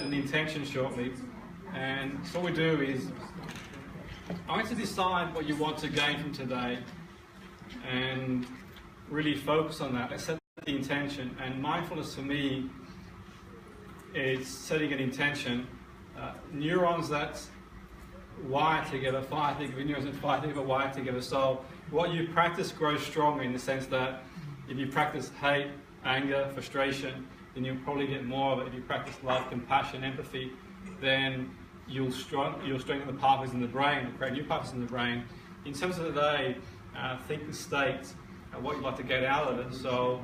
an intention shortly, and so what we do is I want to decide what you want to gain from today and really focus on that. Let's set the intention, and mindfulness for me is setting an intention. Neurons that wire together, fire together, neurons that fire together, wire together. So what you practice grows stronger, in the sense that if you practice hate, anger, frustration, then you'll probably get more of it. If you practice love, compassion, empathy, then you'll strengthen the pathways in the brain, create new pathways in the brain. In terms of the day, think the state, what you'd like to get out of it. So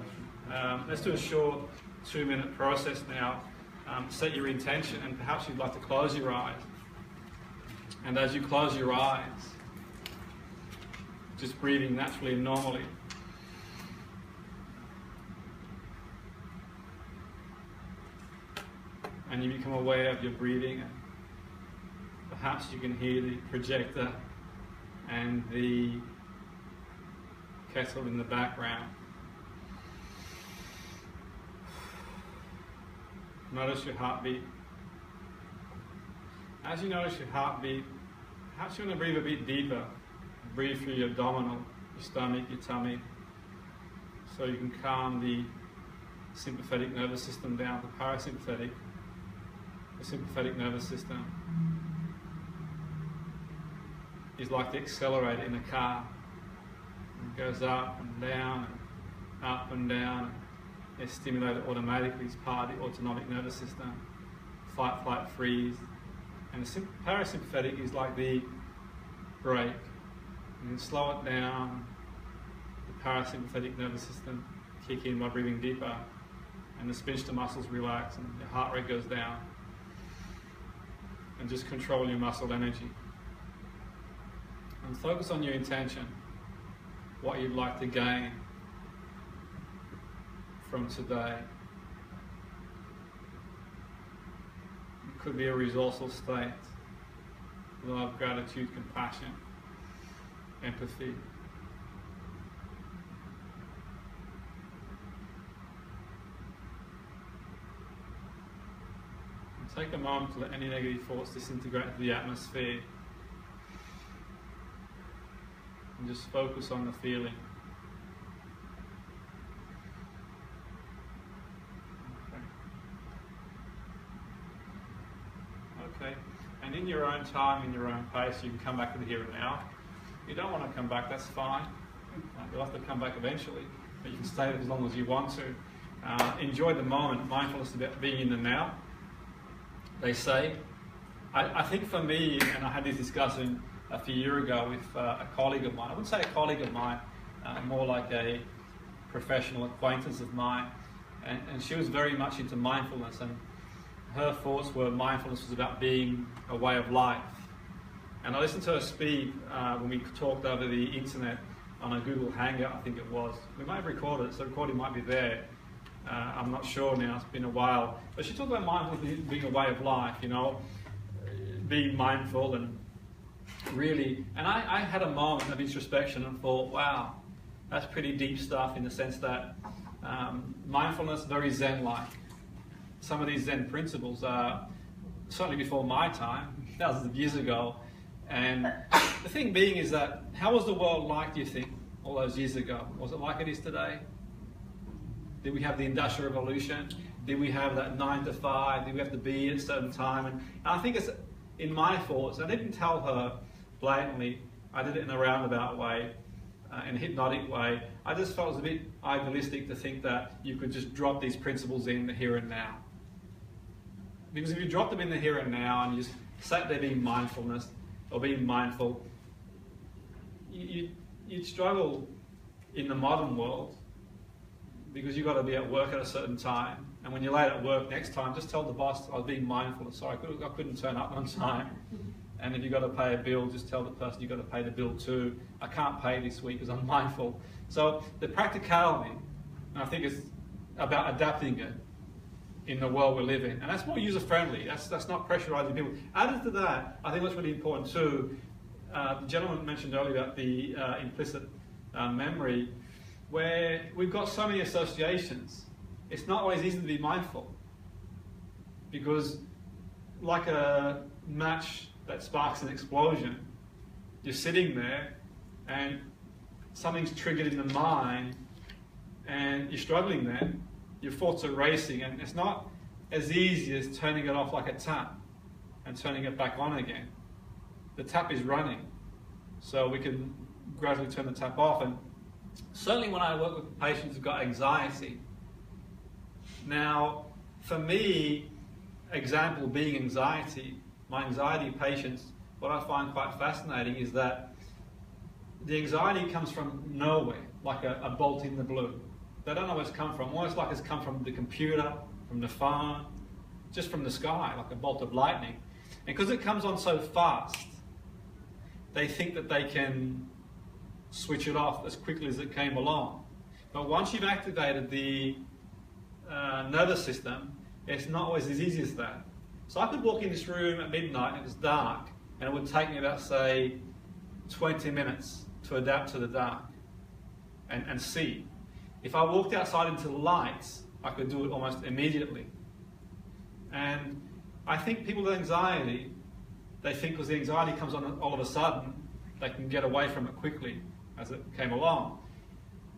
let's do a short 2-minute process now. Set your intention, and perhaps you'd like to close your eyes. And as you close your eyes, just breathing naturally and normally. And you become aware of your breathing, and perhaps you can hear the projector and the kettle in the background. Notice your heartbeat. As you notice your heartbeat, perhaps you want to breathe a bit deeper. Breathe through your abdominal, your stomach, your tummy, so you can calm the sympathetic nervous system down to parasympathetic. The sympathetic nervous system is like the accelerator in a car. It goes up and down and up and down. It's stimulated automatically as part of the autonomic nervous system. Fight, flight, freeze. And the parasympathetic is like the brake. And you slow it down. The parasympathetic nervous system kick in by breathing deeper, and the sphincter muscles relax and your heart rate goes down. And just control your muscle energy. And focus on your intention, what you'd like to gain from today. It could be a resourceful state, love, gratitude, compassion, empathy. Take a moment to let any negative thoughts disintegrate into the atmosphere, and just focus on the feeling. Okay. And in your own time, in your own pace, you can come back to the here and now. If you don't want to come back, that's fine. You'll have to come back eventually, but you can stay there as long as you want to. Enjoy the moment. Mindfulness is about being in the now, they say. I think for me, and I had this discussion a few years ago with a colleague of mine. I wouldn't say a colleague of mine, more like a professional acquaintance of mine. And she was very much into mindfulness, and her thoughts were mindfulness was about being a way of life. And I listened to her speak when we talked over the internet on a Google Hangout, I think it was. We might have recorded it, so the recording might be there. I'm not sure now, it's been a while. But she talked about mindfulness being a way of life, you know, being mindful and really, and I had a moment of introspection and thought, wow, that's pretty deep stuff, in the sense that mindfulness, very Zen-like. Some of these Zen principles are certainly before my time, thousands of years ago. And the thing being is that, how was the world like, do you think, all those years ago? Was it like it is today? Did we have the Industrial Revolution? Did we have that 9 to 5? Did we have to be at a certain time? And I think it's in my thoughts, I didn't tell her blatantly, I did it in a roundabout way, in a hypnotic way. I just felt it was a bit idealistic to think that you could just drop these principles in the here and now. Because if you drop them in the here and now and you just sat there being mindfulness or being mindful, you'd struggle in the modern world, because you've got to be at work at a certain time. And when you're late at work next time, just tell the boss I was being mindful. Sorry, I couldn't turn up on time. And if you've got to pay a bill, just tell the person you've got to pay the bill too. I can't pay this week because I'm mindful. So the practicality, and I think it's about adapting it in the world we live in. And that's more user-friendly. That's not pressurizing people. Added to that, I think what's really important too, the gentleman mentioned earlier about the implicit memory, where we've got so many associations. It's not always easy to be mindful, because like a match that sparks an explosion. You're sitting there and something's triggered in the mind and you're struggling there. Your thoughts are racing, and it's not as easy as turning it off like a tap and turning it back on again. The tap is running, so we can gradually turn the tap off. And certainly when I work with patients who've got anxiety, now for me, example being anxiety, my anxiety patients, what I find quite fascinating is that the anxiety comes from nowhere, like a bolt in the blue. They don't know where it's come from. Almost like it's come from the computer, from the phone, just from the sky, like a bolt of lightning. And because it comes on so fast, they think that they can switch it off as quickly as it came along. But once you've activated the nervous system, it's not always as easy as that. So I could walk in this room at midnight and it's dark, and it would take me about, say, 20 minutes to adapt to the dark and see. If I walked outside into the lights, I could do it almost immediately. And I think people with anxiety, they think because the anxiety comes on all of a sudden, they can get away from it quickly as it came along.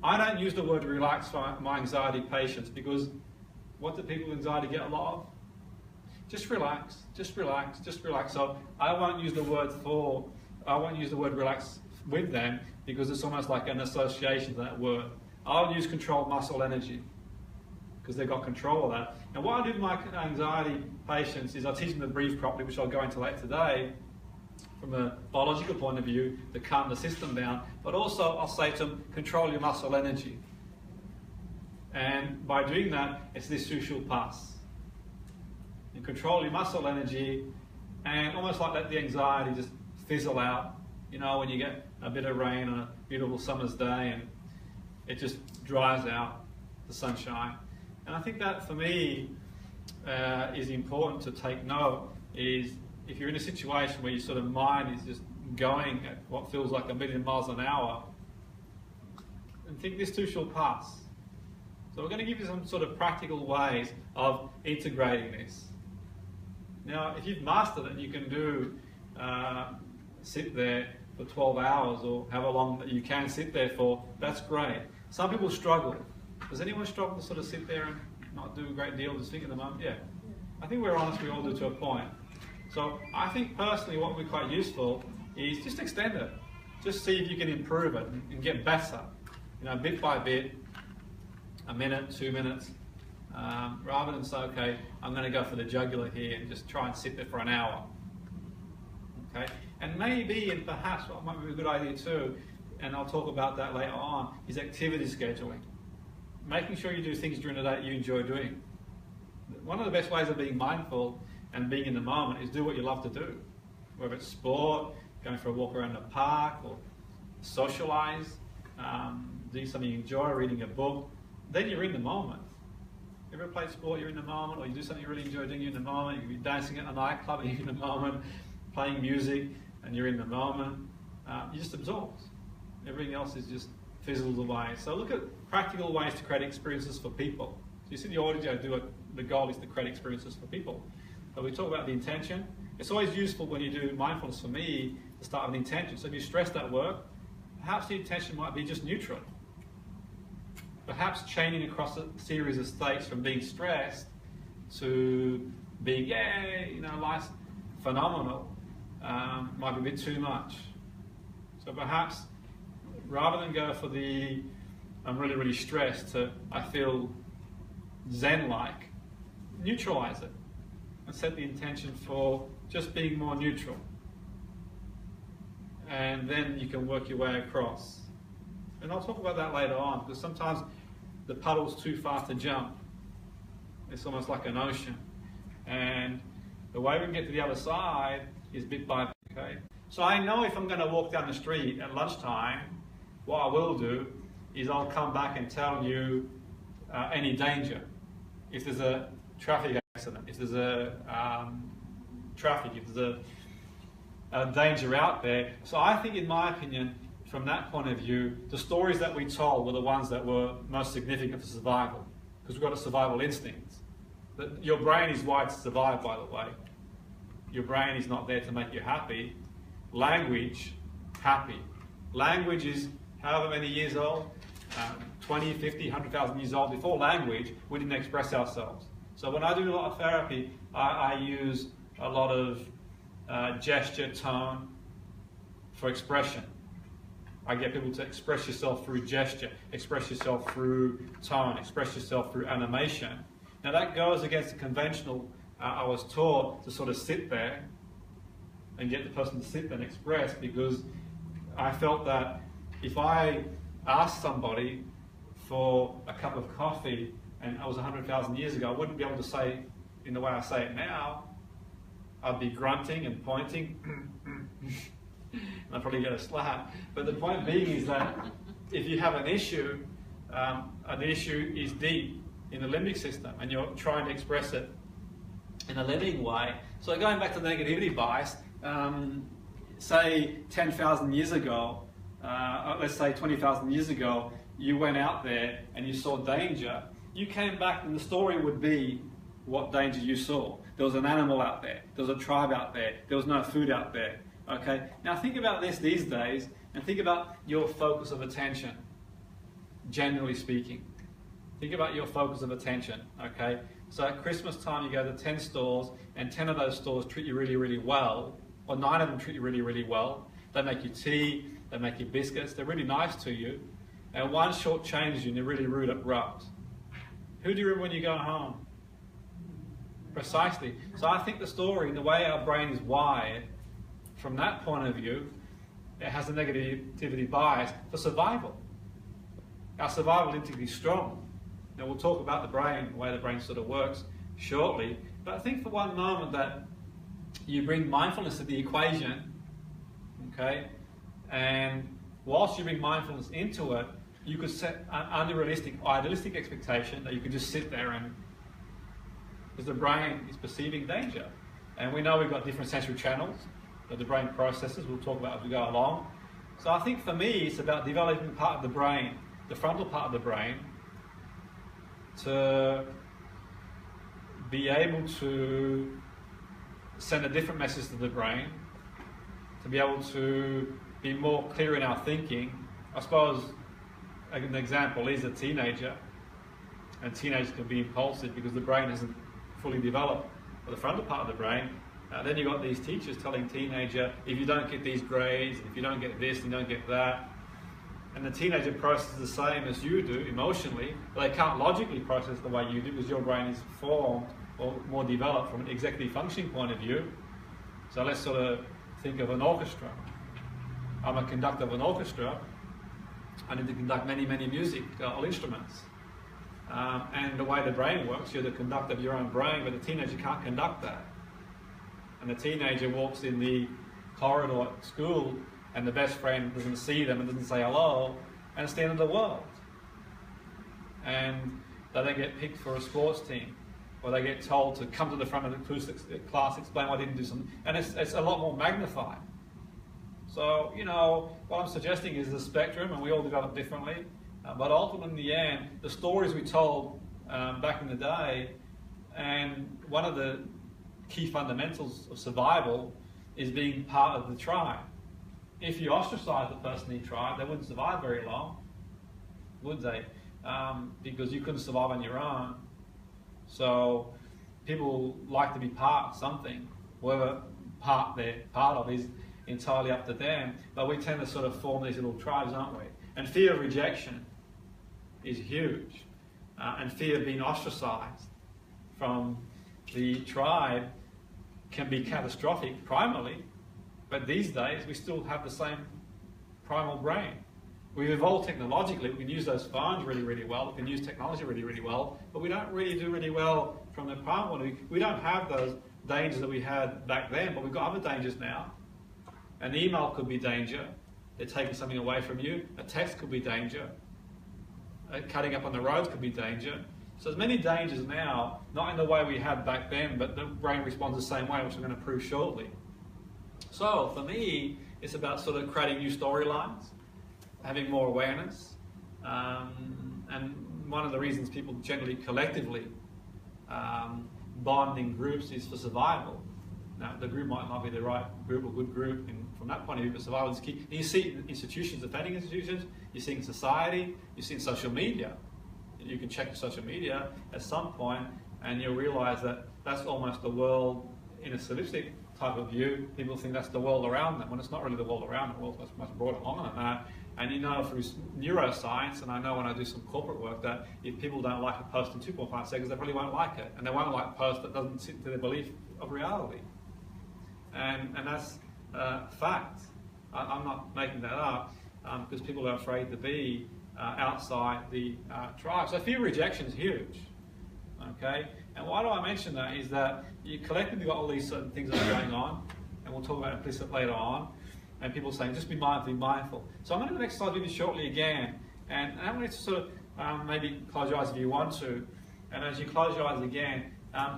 I don't use the word relax for my anxiety patients, because what do people with anxiety get a lot of? Just relax, just relax, just relax. So I won't use the word relax with them, because it's almost like an association to that word. I'll use controlled muscle energy, because they've got control of that. And what I do with my anxiety patients is I teach them to breathe properly, which I'll go into later today, from a biological point of view, to calm the system down. But also I'll say to them, control your muscle energy. And by doing that, it's this too shall pass. You control your muscle energy, and almost like let the anxiety just fizzle out. You know, when you get a bit of rain on a beautiful summer's day and it just dries out the sunshine. And I think that for me is important to take note, is if you're in a situation where your sort of mind is just going at what feels like 1,000,000 miles an hour, and think this too shall pass. So we're going to give you some sort of practical ways of integrating this. Now, if you've mastered it, you can do sit there for 12 hours or however long that you can sit there for. That's great. Some people struggle. Does anyone struggle to sort of sit there and not do a great deal, just think at the moment? Yeah. I think we're honest, we all do to a point. So I think personally what would be quite useful is just extend it. Just see if you can improve it and get better. You know, bit by bit, a minute, 2 minutes, rather than say, okay, I'm going to go for the jugular here and just try and sit there for an hour. Okay? And maybe, and perhaps what might be a good idea too, and I'll talk about that later on, is activity scheduling. Making sure you do things during the day that you enjoy doing. One of the best ways of being mindful and being in the moment is do what you love to do. Whether it's sport, going for a walk around the park, or socialize, doing something you enjoy, reading a book, then you're in the moment. You ever played sport, you're in the moment, or you do something you really enjoy doing, you're in the moment. You can be dancing at a nightclub and you're in the moment, playing music and you're in the moment. You just absorb. Everything else is just fizzles away. So look at practical ways to create experiences for people. So you see the audio do it, the goal is to create experiences for people. So we talk about the intention. It's always useful when you do mindfulness, for me, to start with an intention. So if you're stressed at work, perhaps the intention might be just neutral. Perhaps chaining across a series of states from being stressed to being, life's phenomenal, might be a bit too much. So perhaps rather than go for the I'm really, really stressed to I feel Zen-like, neutralize it and set the intention for just being more neutral. And then you can work your way across. And I'll talk about that later on, because sometimes the puddle's too far to jump. It's almost like an ocean. And the way we can get to the other side is bit by bit, okay? So I know if I'm going to walk down the street at lunchtime, what I will do is I'll come back and tell you any danger. If there's a traffic accident, if there's a if there's a danger out there. So I think, in my opinion, from that point of view, the stories that we told were the ones that were most significant for survival, because we've got a survival instinct. Your brain is wired to survive, by the way. your brain is not there to make you happy. Language, happy. Language is however many years old, 20, 50, 100,000 years old. Before language, we didn't express ourselves. So when I do a lot of therapy, I use a lot of gesture, tone for expression. I get people to express yourself through gesture, express yourself through tone, express yourself through animation. Now that goes against the conventional. I was taught to sort of sit there and get the person to sit there and express, because I felt that if I asked somebody for a cup of coffee and it was 100,000 years ago, I wouldn't be able to say in the way I say it now. I'd be grunting and pointing. And I'd probably get a slap. But the point being is that if you have an issue is deep in the limbic system and you're trying to express it in a living way. So going back to the negativity bias, say 10,000 years ago, let's say 20,000 years ago, you went out there and you saw danger. You came back and the story would be what danger you saw. There was an animal out there. There was a tribe out there. There was no food out there. Okay. Now think about this these days, and think about your focus of attention. Generally speaking, think about your focus of attention. Okay. So at Christmas time, you go to 10 stores, and 10 of those stores treat you really, really well, or 9 of them treat you really, really well. They make you tea. They make you biscuits. They're really nice to you. And one short changes you, and they're really rude, abrupt. Who do you remember when you go home? Precisely. So I think the story, the way our brain is wired, from that point of view, it has a negativity bias for survival. Our survival instinct is strong. Now we'll talk about the brain, the way the brain sort of works shortly, but I think for one moment that you bring mindfulness to the equation, okay, and whilst you bring mindfulness into it, you could set an unrealistic, idealistic expectation that you could just sit there and, because the brain is perceiving danger. And we know we've got different sensory channels that the brain processes, we'll talk about as we go along. So I think for me, it's about developing part of the brain, the frontal part of the brain, to be able to send a different message to the brain, to be able to be more clear in our thinking. I suppose an example is a teenager, and teenagers can be impulsive because the brain isn't fully developed for the frontal part of the brain. Then you've got these teachers telling teenager, if you don't get these grades, if you don't get this, you don't get that. And the teenager processes the same as you do emotionally, but they can't logically process the way you do because your brain is formed or more developed from an executive functioning point of view. So let's sort of think of an orchestra. I'm a conductor of an orchestra. I need to conduct many, many musical instruments. And the way the brain works, you're the conductor of your own brain, but the teenager can't conduct that. And the teenager walks in the corridor at school, and the best friend doesn't see them and doesn't say hello, and it's the end of the world. And they don't get picked for a sports team, or they get told to come to the front of the class, explain why I didn't do something, and it's a lot more magnified. So, you know, what I'm suggesting is the spectrum, and we all develop differently, but ultimately in the end, the stories we told back in the day, and one of the key fundamentals of survival is being part of the tribe. If you ostracize the person in the tribe, they wouldn't survive very long, would they? Because you couldn't survive on your own. So people like to be part of something. Whatever part they're part of is entirely up to them. But we tend to sort of form these little tribes, aren't we? And fear of rejection is huge. And fear of being ostracized from the tribe can be catastrophic primarily. But these days, we still have the same primal brain. We've evolved technologically. We can use those phones really, really well. We can use technology really, really well. But we don't really do really well from the primal one. We don't have those dangers that we had back then, but we've got other dangers now. An email could be danger. They're taking something away from you. A text could be danger. Cutting up on the roads could be danger. So there's many dangers now, not in the way we had back then, but the brain responds the same way, which I'm going to prove shortly. So for me, it's about sort of creating new storylines, having more awareness, and one of the reasons people generally collectively bond in groups is for survival. Now, the group might not be the right group or good group from that point of view, but survival is key. And you see it in institutions, defending institutions, you see it in society, you see it in social media. You can check your social media at some point and you'll realize that that's almost the world in a sadistic type of view. People think that's the world around them, when it's not really the world around them. The world's much broader and longer than that. And you know through neuroscience, and I know when I do some corporate work, that if people don't like a post in 2.5 seconds, they probably won't like it. And they won't like a post that doesn't sit to their belief of reality. And that's fact. I'm not making that up because people are afraid to be outside the tribe. So fear of rejection is huge. Okay? And why do I mention that is that you collectively got all these certain things that are going on, and we'll talk about implicit later on, and people saying just be mindful, be mindful. So I'm going to do an exercise with you shortly again, and I'm going to sort of maybe close your eyes if you want to, and as you close your eyes again,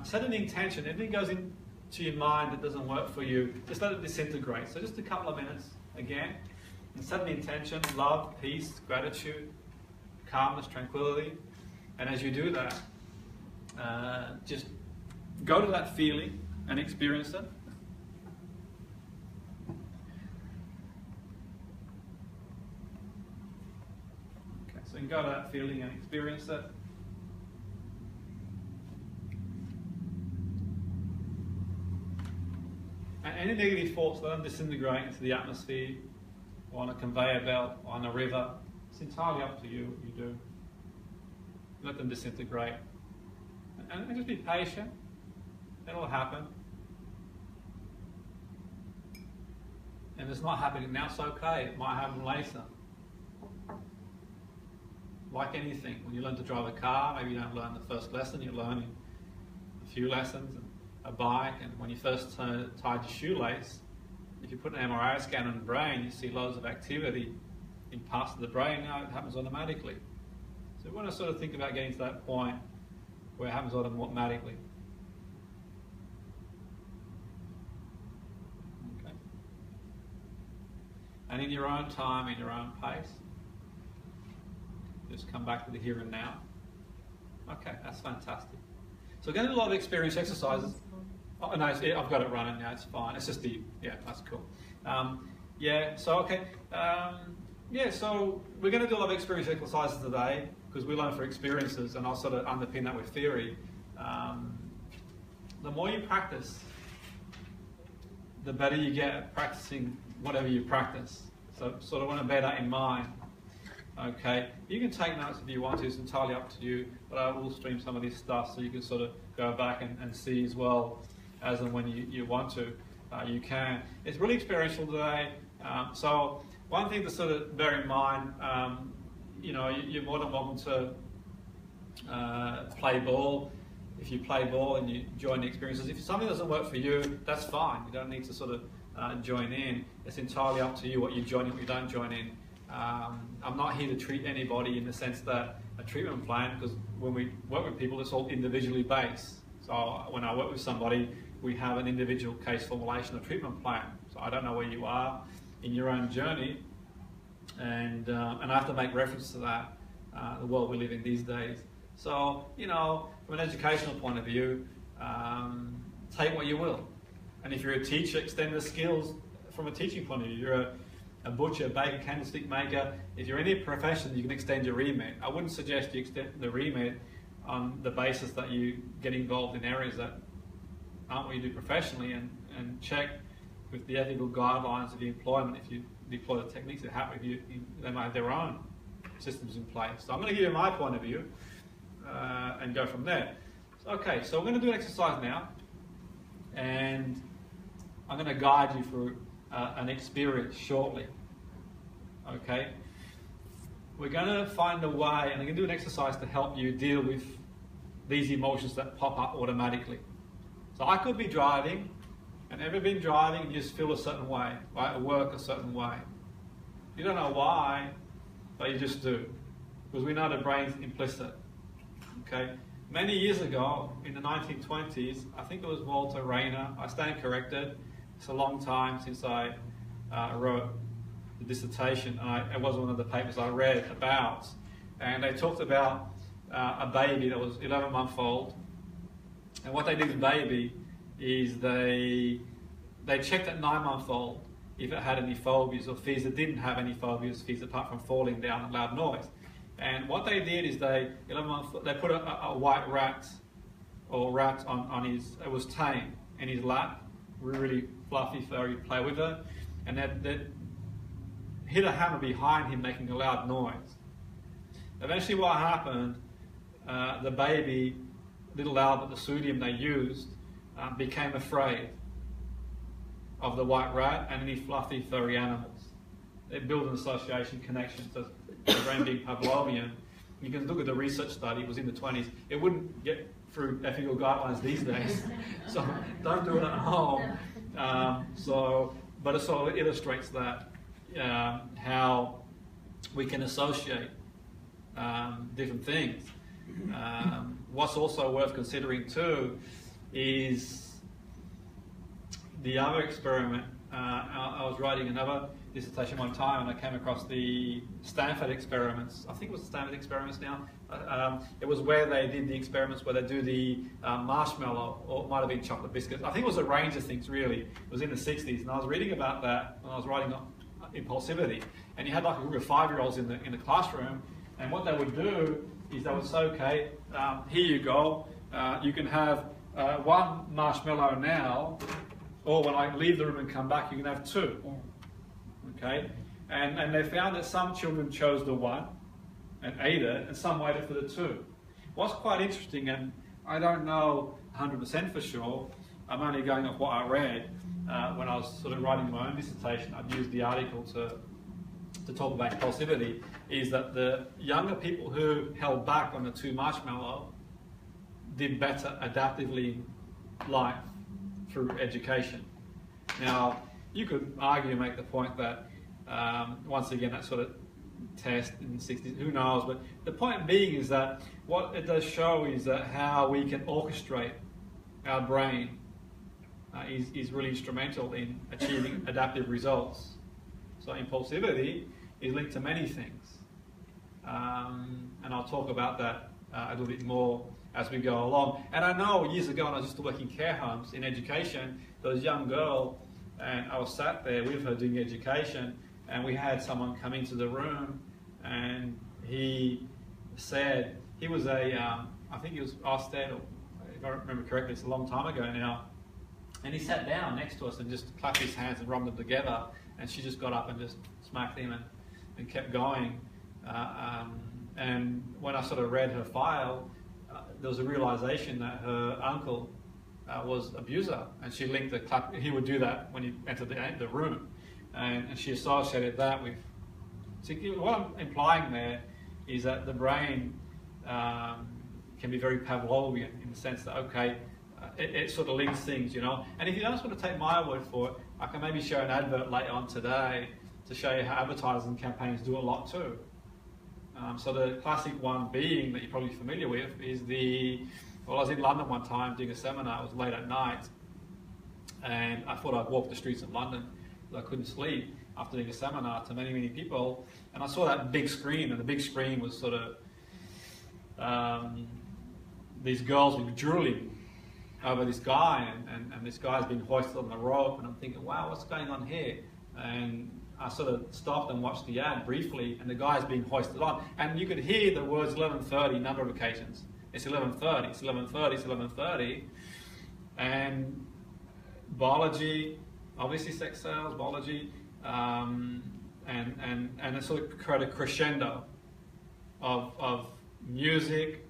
set an intention. Anything goes into your mind that doesn't work for you, just let it disintegrate. So just a couple of minutes again, and set an intention, love, peace, gratitude, calmness, tranquility, and as you do that, just go to that feeling and experience it. Okay, so you can go to that feeling and experience it. And any negative thoughts, let them disintegrate into the atmosphere, or on a conveyor belt, or on a river. It's entirely up to you what you do. Let them disintegrate. And just be patient. It'll happen. And it's not happening now, it's okay. It might happen later. Like anything, when you learn to drive a car, maybe you don't learn the first lesson, you learn a few lessons, and a bike, and when you first tied your shoelace, if you put an MRI scan on the brain, you see loads of activity in parts of the brain. Now it happens automatically. So we want to sort of think about getting to that point where it happens automatically. Okay. And in your own time, in your own pace, just come back to the here and now. Okay, that's fantastic. So we're going to do a lot of experience exercises. Oh, no, I've got it running now, it's fine. It's just yeah, that's cool. Yeah, so okay. Yeah, so we're going to do a lot of experience exercises today because we learn for experiences, and I'll sort of underpin that with theory. The more you practice, the better you get at practicing whatever you practice. So sort of want to bear that in mind. Okay, you can take notes if you want to, it's entirely up to you, but I will stream some of this stuff so you can sort of go back and see as well as and when you want to. You can. It's really experiential today. So one thing to sort of bear in mind, you know, you're more than welcome to play ball. If you play ball and you join the experiences, if something doesn't work for you, that's fine. You don't need to sort of join in. It's entirely up to you what you join in, what you don't join in. I'm not here to treat anybody in the sense that a treatment plan, because when we work with people, it's all individually based. So when I work with somebody, we have an individual case formulation of treatment plan. So I don't know where you are in your own journey, and I have to make reference to that, the world we live in these days. So, you know, from an educational point of view, take what you will. And if you're a teacher, extend the skills from a teaching point of view. You're a butcher, baker, candlestick maker. If you're in any profession, you can extend your remit. I wouldn't suggest you extend the remit on the basis that you get involved in areas that aren't what you do professionally, and check with the ethical guidelines of the employment. If you deploy the techniques that happen with you, they might have their own systems in place. So I'm going to give you my point of view and go from there. Okay, so we're going to do an exercise now, and I'm going to guide you through an experience shortly. Okay, we're going to find a way, and I'm going to do an exercise to help you deal with these emotions that pop up automatically. So I could be driving, and ever been driving and you just feel a certain way, right? At work a certain way. You don't know why, but you just do. Because we know the brain's implicit. Okay? Many years ago, in the 1920s, I think it was Walter Rayner, I stand corrected, it's a long time since I wrote the dissertation, and it was one of the papers I read about. And they talked about a baby that was 11 months old. And what they did with the baby is they they checked at 9-month-old if it had any phobias or fears. It didn't have any phobias, fears apart from falling down and loud noise. And what they did is they put a white rat or rat on his, it was tame, in his lap, really fluffy, furry, play with it, and they hit a hammer behind him making a loud noise. Eventually what happened, the baby, little Albert, the pseudium they used, became afraid of the white rat and any fluffy, furry animals. They build an association connection to the brain being Pavlovian. You can look at the research study, it was in the 20s. It wouldn't get through ethical guidelines these days, so don't do it at home. But it sort of illustrates that, how we can associate different things. What's also worth considering too is the other experiment. I was writing another dissertation one time and I came across the Stanford experiments. I think it was the Stanford experiments now. It was where they did the experiments where they do the marshmallow, or it might have been chocolate biscuits. I think it was a range of things really. It was in the 60s, and I was reading about that when I was writing on impulsivity. And you had like a group of 5-year-olds in the classroom, and what they would do is they would say, okay, here you go, you can have one marshmallow now, or when I leave the room and come back, you can have 2. Okay, and they found that some children chose the 1 and ate it, and some waited for the 2. What's quite interesting, and I don't know 100% for sure, I'm only going off what I read when I was sort of writing my own dissertation. I'd used the article to talk about impulsivity, is that the younger people who held back on the 2 marshmallow did better adaptively in life through education. Now, you could argue and make the point that, once again, that sort of test in the 60s, who knows, but the point being is that what it does show is that how we can orchestrate our brain is really instrumental in achieving adaptive results. So impulsivity is linked to many things, and I'll talk about that a little bit more as we go along. And I know years ago when I used to work in care homes in education, there was a young girl, and I was sat there with her doing education, and we had someone come into the room, and he said, he was I think he was Austed, or if I remember correctly, it's a long time ago now, and he sat down next to us and just clapped his hands and rubbed them together, and she just got up and just smacked him and kept going. And when I sort of read her file, there was a realization that her uncle was abuser, and she linked the clap. He would do that when he entered the room, and she associated that with. So what I'm implying there is that the brain can be very Pavlovian in the sense that, okay, it sort of links things, you know. And if you don't sort of take my word for it, I can maybe show an advert later on today to show you how advertising campaigns do a lot too. So the classic one being that you're probably familiar with is well, I was in London one time doing a seminar. It was late at night, and I thought I'd walk the streets of London because I couldn't sleep after doing a seminar to many, many people. And I saw that big screen, and the big screen was sort of these girls were drooling over this guy, and this guy's been hoisted on the rope, and I'm thinking, wow, what's going on here? And I sort of stopped and watched the ad briefly, and the guy's being hoisted on, and you could hear the words 11:30 a number of occasions. It's 11:30, it's 11:30, it's 11:30, and biology, obviously sex sells, biology, and it sort of created a crescendo of music,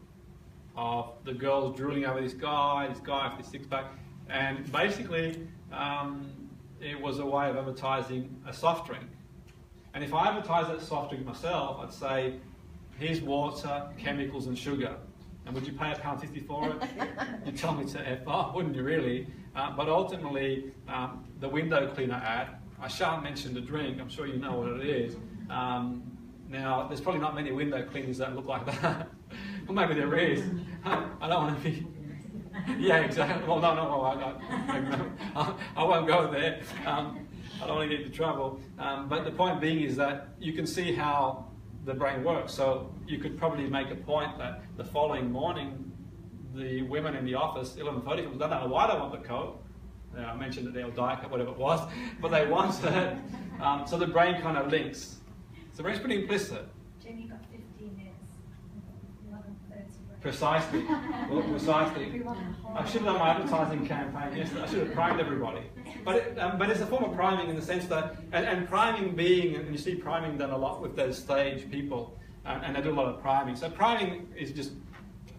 of the girls drooling over this guy with this six-pack, and basically it was a way of advertising a soft drink. And if I advertised that soft drink myself, I'd say, here's water, chemicals and sugar. And would you pay £1.50 for it? You'd tell me to F off, wouldn't you really? But ultimately, the window cleaner ad, I shan't mention the drink, I'm sure you know what it is. Now, there's probably not many window cleaners that look like that. Well, maybe there is. I don't want to be... Yeah, exactly. Well, no, I won't go there. I don't want to get into trouble. But the point being is that you can see how the brain works. So you could probably make a point that the following morning, the women in the office, 11:30, don't know why they want the coat. I mentioned that they'll die, whatever it was, but they want it. So the brain kind of links. So the brain's pretty implicit. Jimmy got 15 minutes. 11:30. Precisely. Well, precisely. I should have done my advertising campaign yesterday. I should have primed everybody. But it's a form of priming in the sense that, and priming being, and you see priming done a lot with those stage people, and they do a lot of priming. So priming is just,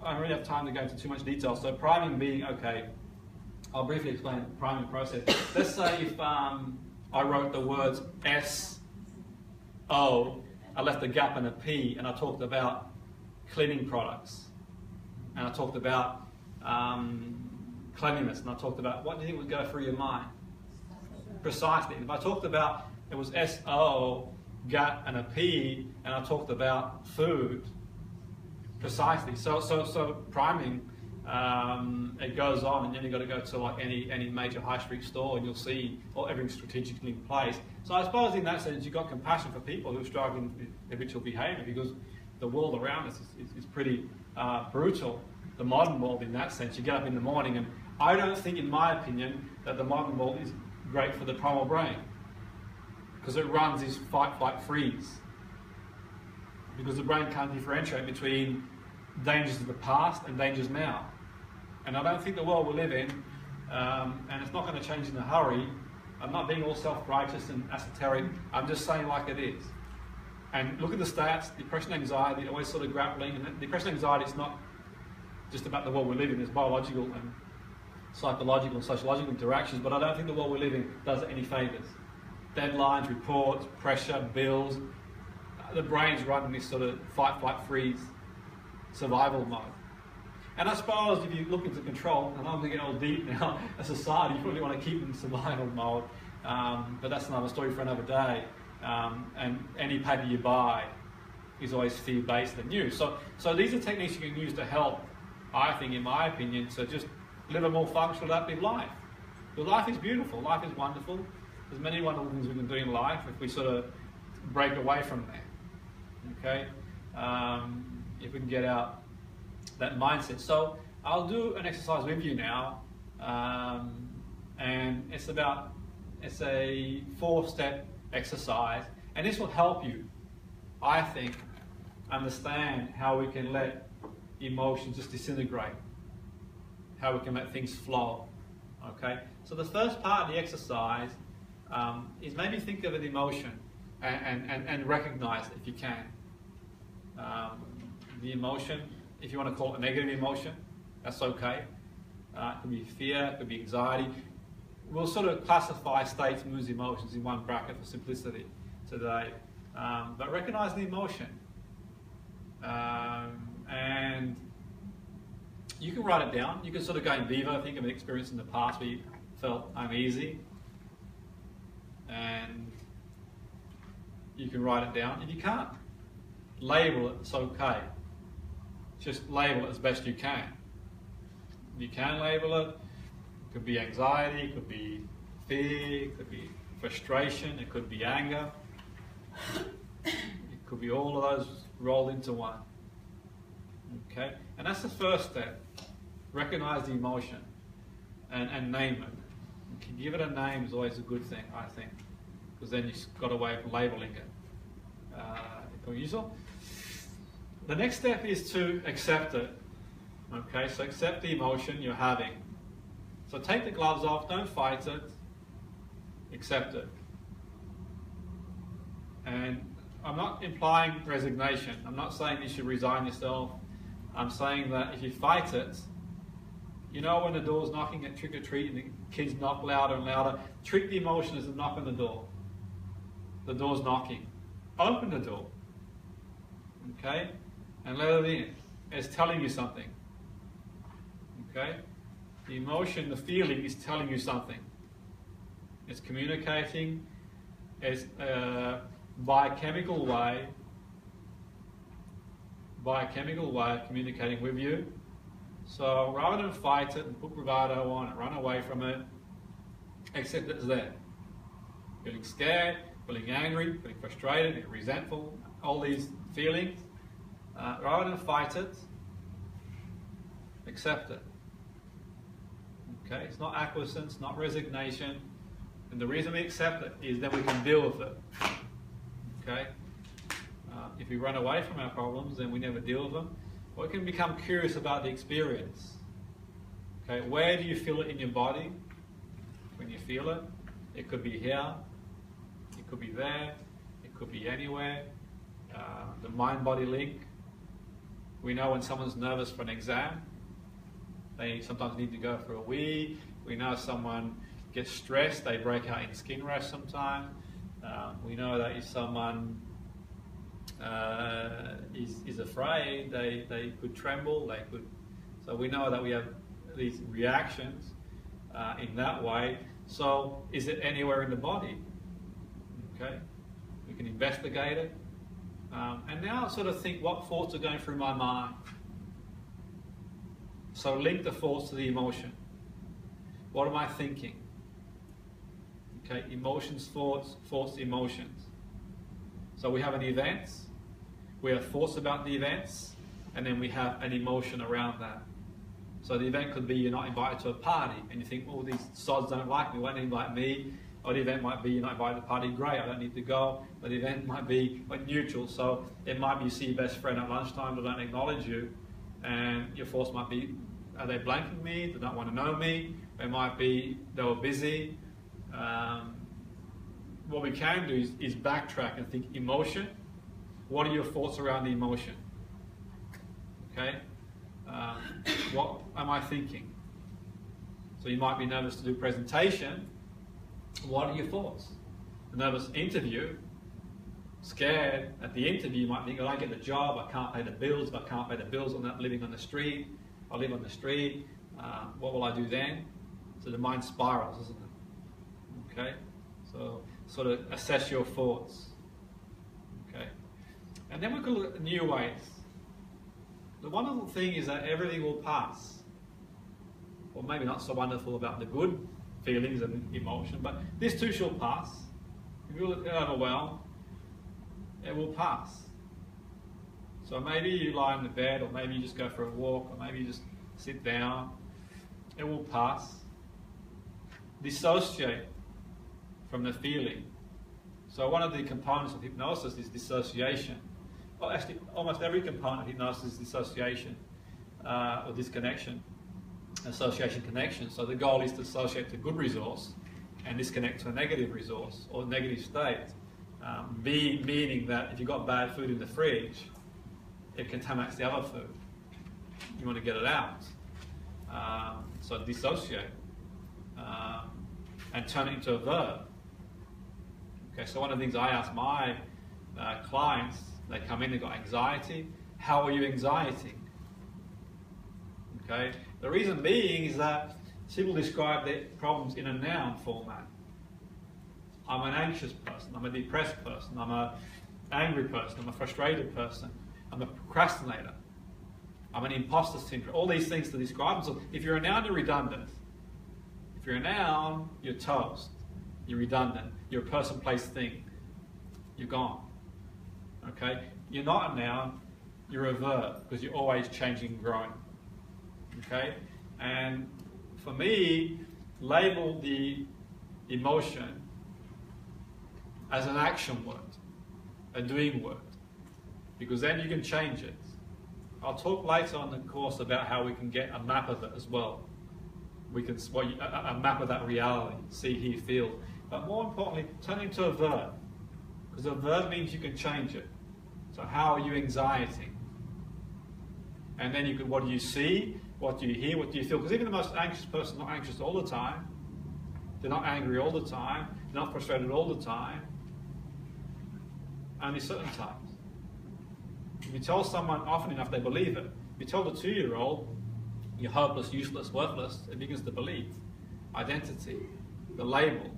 I don't really have time to go into too much detail. So priming being, okay, I'll briefly explain the priming process. Let's say if I wrote the words S-O, I left a gap and a P, and I talked about cleaning products. And I talked about cleanliness, and I talked about what do you think would go through your mind? Precisely. If I talked about, it was S-O, gap and a P, and I talked about food, precisely. So priming, it goes on, and then you've got to go to like any major high street store, and you'll see everything strategically in place. So I suppose in that sense, you've got compassion for people who are struggling with habitual behaviour, because the world around us is pretty brutal. The modern world in that sense, you get up in the morning, and I don't think, in my opinion, that the modern world is great for the primal brain, because it runs this fight, flight, freeze. Because the brain can't differentiate between dangers of the past and dangers now. And I don't think the world we live in, and it's not going to change in a hurry. I'm not being all self-righteous and esoteric. I'm just saying like it is. And look at the stats, depression, anxiety, always sort of grappling. And depression, anxiety is not just about the world we live in. There's biological and psychological and sociological interactions, but I don't think the world we live in does it any favours. Deadlines, reports, pressure, bills. The brain's running this sort of fight, flight, freeze, survival mode. And I suppose if you look into control, and I'm going to get all deep now, a society, you probably want to keep in survival mode, but that's another story for another day. And any paper you buy is always fear-based and new. So these are techniques you can use to help, I think, in my opinion, to just live a more functional, adaptive life. Because life is beautiful, life is wonderful. There's many wonderful things we can do in life if we sort of break away from that. Okay? If we can get out that mindset. So I'll do an exercise with you now, and it's a 4-step exercise, and this will help you, I think, understand how we can let emotions just disintegrate, how we can let things flow. Okay, so the first part of the exercise is maybe think of an emotion and recognize it if you can. The emotion, if you want to call it a negative emotion, that's okay. It could be fear, it could be anxiety. We'll sort of classify states, moods, emotions in one bracket for simplicity today. But recognize the emotion. And you can write it down. You can sort of go in vivo, think of an experience in the past where you felt uneasy. And you can write it down. If you can't label it, it's okay. Just label it as best you can. You can label it. It could be anxiety, it could be fear, it could be frustration, it could be anger. It could be all of those rolled into one. Okay? And that's the first step. Recognize the emotion and name it. Give it a name is always a good thing, I think, because then you've got away from labeling it. The next step is to accept it. Okay, so accept the emotion you're having. So take the gloves off, don't fight it, accept it. And I'm not implying resignation. I'm not saying you should resign yourself. I'm saying that if you fight it, you know when the door's knocking at trick-or-treat and the kids knock louder and louder, treat the emotion as a knock on the door. The door's knocking. Open the door. Okay? And let it in. It's telling you something. Okay? The emotion, the feeling is telling you something. It's communicating. It's by a chemical way of communicating with you. So rather than fight it and put bravado on and run away from it, accept it's there. Feeling scared, feeling angry, feeling frustrated, feeling resentful, all these feelings. Rather than fight it, accept it. Okay, it's not acquiescence, not resignation. And the reason we accept it is that we can deal with it. Okay? If we run away from our problems, then we never deal with them. Or we can become curious about the experience. Okay, where do you feel it in your body? When you feel it, it could be here, it could be there, it could be anywhere. The mind-body link. We know when someone's nervous for an exam, they sometimes need to go for a wee. We know someone gets stressed, they break out in skin rash sometimes. We know that if someone is afraid, they could tremble, they could. So we know that we have these reactions in that way. So is it anywhere in the body? Okay, we can investigate it. And now sort of think what thoughts are going through my mind. So link the thoughts to the emotion. What am I thinking? Okay, emotions, thoughts, thoughts, emotions. So we have an event, we have thoughts about the events, and then we have an emotion around that. So the event could be you're not invited to a party, and you think, oh, these sods don't like me, won't invite me. Or the event might be you're not invited to the party, great, I don't need to go. But the event might be neutral, so it might be you see your best friend at lunchtime, they don't acknowledge you, and your thoughts might be, are they blanking me, they don't want to know me. It might be they were busy. What we can do is backtrack and think emotion. What are your thoughts around the emotion? Okay? What am I thinking? So you might be nervous to do a presentation. What are your thoughts? A nervous interview. Scared at the interview, you might think, oh, I get the job, I can't pay the bills. If I can't pay the bills, I'm not living on the street. I live on the street. What will I do then? So the mind spirals, isn't it? Okay? So sort of assess your thoughts. Okay? And then we can look at new ways. The wonderful thing is that everything will pass. Or maybe not so wonderful about the good feelings and emotion, but this too shall pass. If you look overwhelmed, it will pass. So maybe you lie in the bed, or maybe you just go for a walk, or maybe you just sit down. It will pass. Dissociate from the feeling. So one of the components of hypnosis is dissociation. Well, actually, almost every component of hypnosis is dissociation or disconnection, association connection. So the goal is to associate to a good resource and disconnect to a negative resource or negative state. B meaning that if you've got bad food in the fridge, it contaminates the other food. You want to get it out. So dissociate and turn it into a verb. Okay, so one of the things I ask my clients, they come in, they've got anxiety. How are you anxieting? Okay, the reason being is that people describe their problems in a noun format. I'm an anxious person, I'm a depressed person, I'm an angry person, I'm a frustrated person, I'm a procrastinator, I'm an imposter syndrome. All these things to describe them. So if you're a noun, you're redundant. If you're a noun, you're toast. You're redundant. You're a person, place, thing. You're gone. Okay? You're not a noun, you're a verb, because you're always changing and growing. Okay? And for me, label the emotion as an action word, a doing word, because then you can change it. I'll talk later on the course about how we can get a map of it as well. We can a map of that reality, see, hear, feel. But more importantly, turn it into a verb, because a verb means you can change it. So how are you anxieting? And then you can, what do you see? What do you hear? What do you feel? Because even the most anxious person is not anxious all the time. They're not angry all the time. They're not frustrated all the time. Only certain times. If you tell someone often enough, they believe it. If you tell the 2-year-old, you're hopeless, useless, worthless, it begins to believe. Identity, the label.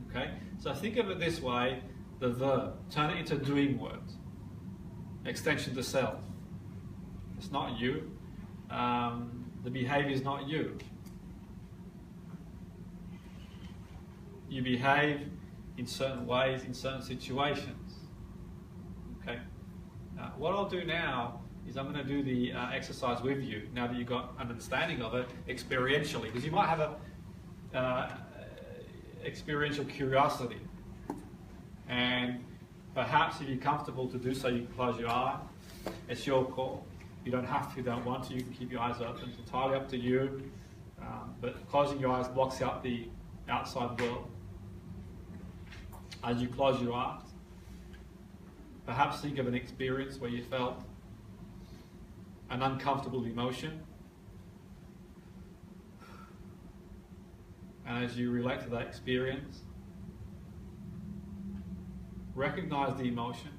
Okay? So think of it this way, the verb. Turn it into a doing word. Extension to self. It's not you. The behavior is not you. You behave in certain ways, in certain situations. Okay? What I'll do now is I'm going to do the exercise with you, now that you've got an understanding of it, experientially. Because you might have a experiential curiosity. And perhaps if you're comfortable to do so, you can close your eye. It's your call. You don't have to, you don't want to, you can keep your eyes open. It's entirely up to you. But closing your eyes blocks out the outside world. As you close your eyes, perhaps think of an experience where you felt an uncomfortable emotion. And as you relate to that experience, recognize the emotion.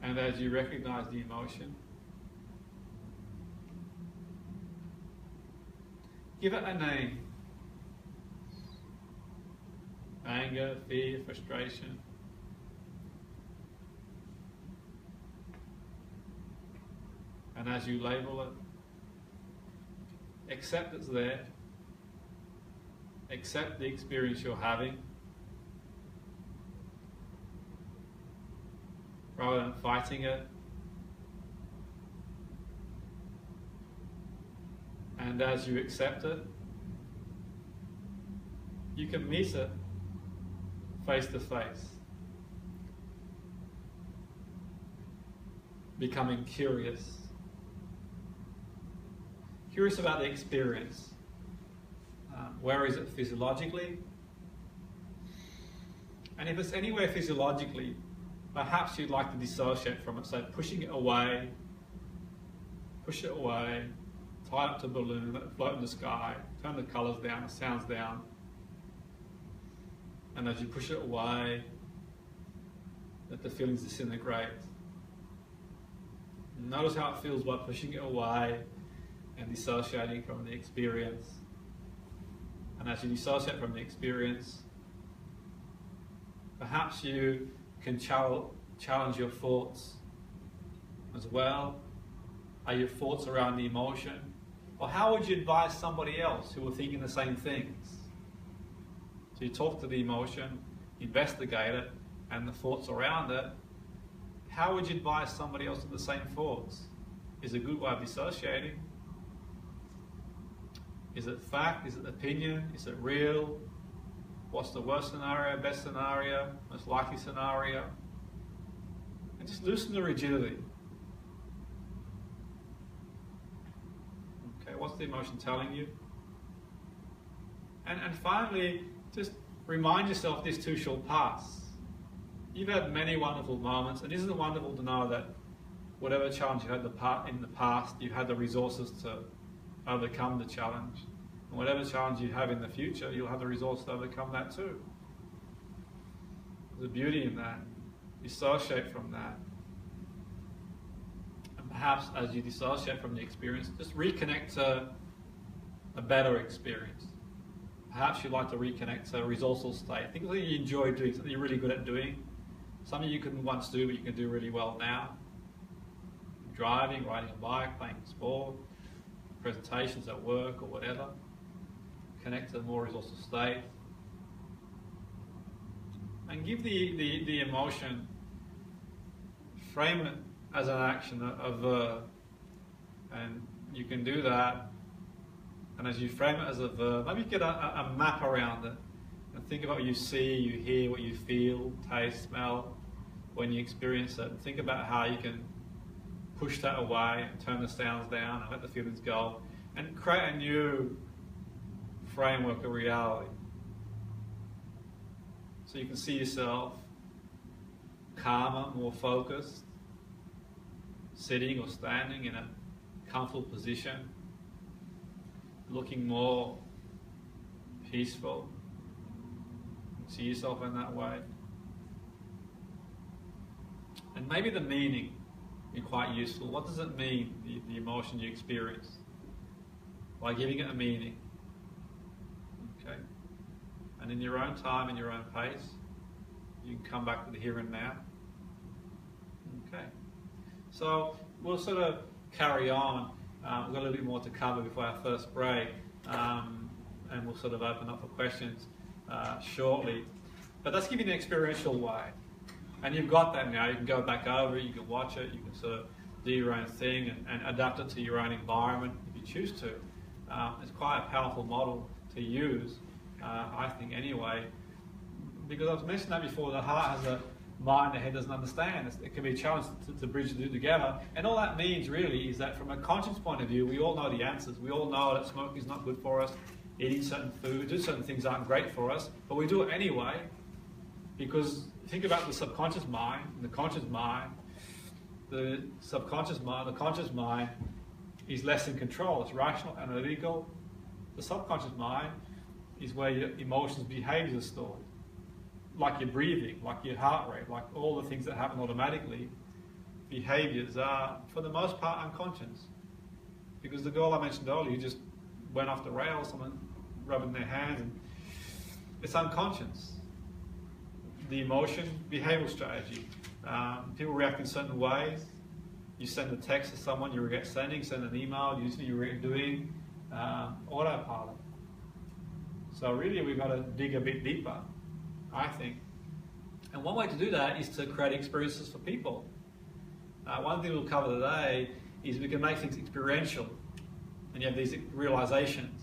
And as you recognize the emotion, give it a name. Anger, fear, frustration. And as you label it, accept it's there. Accept the experience you're having. Rather than fighting it. And as you accept it, you can meet it face to face. Becoming curious. Curious about the experience. Where is it physiologically? And if it's anywhere physiologically, perhaps you'd like to dissociate from it. So pushing it away, push it away, tie it up to a balloon, let it float in the sky, turn the colours down, the sounds down. And as you push it away, let the feelings disintegrate. Notice how it feels by pushing it away and dissociating from the experience. And as you dissociate from the experience, perhaps you can challenge your thoughts as well. Are your thoughts around the emotion? Or how would you advise somebody else who were thinking the same things? So you talk to the emotion, investigate it, and the thoughts around it. How would you advise somebody else with the same thoughts? Is it a good way of dissociating? Is it fact? Is it opinion? Is it real? What's the worst scenario, best scenario, most likely scenario? And just loosen the rigidity. Okay, what's the emotion telling you? And finally, just remind yourself this too shall pass. You've had many wonderful moments, and isn't it wonderful to know that whatever challenge you had in the past, you've had the resources to overcome the challenge. And whatever challenge you have in the future, you'll have the resources to overcome that too. There's a beauty in that. Dissociate from that. And perhaps as you dissociate from the experience, just reconnect to a better experience. Perhaps you'd like to reconnect to a resourceful state. Think of something you enjoy doing, something you're really good at doing. Something you couldn't once do, but you can do really well now. Driving, riding a bike, playing sport, presentations at work or whatever. Connect to a more resourceful state. And give the emotion, frame it as an action, a verb. And you can do that. And as you frame it as a verb, maybe get a map around it. And think about what you see, you hear, what you feel, taste, smell, when you experience it. And think about how you can push that away and turn the sounds down and let the feelings go. And create a new framework of reality. So you can see yourself calmer, more focused, sitting or standing in a comfortable position, looking more peaceful. See yourself in that way. And maybe the meaning be quite useful. What does it mean, the emotion you experience? By giving it a meaning. Okay? And in your own time, in your own pace, you can come back to the here and now. Okay. So we'll sort of carry on. We've got a little bit more to cover before our first break. And we'll sort of open up for questions shortly. But that's giving an experiential way. And you've got that now. You can go back over it, you can watch it, you can sort of do your own thing and adapt it to your own environment if you choose to. It's quite a powerful model to use, I think anyway, because I've mentioned that before, the heart has a mind the head doesn't understand. It can be a challenge to bridge the two together. And all that means really is that from a conscience point of view, we all know the answers. We all know that smoking is not good for us, eating certain foods, doing certain things aren't great for us, but we do it anyway because think about the subconscious mind, the conscious mind, the subconscious mind, the conscious mind is less in control. It's rational, analytical. The subconscious mind is where your emotions, behaviors are stored. Like your breathing, like your heart rate, like all the things that happen automatically, behaviors are, for the most part, unconscious. Because the girl I mentioned earlier, who just went off the rails, someone rubbing their hands, and it's unconscious. The emotion, behavioral strategy. People react in certain ways. You send a text to someone you regret sending, send an email, usually you regret doing, autopilot. So really we've got to dig a bit deeper, I think. And one way to do that is to create experiences for people. One thing we'll cover today is we can make things experiential, and you have these realizations.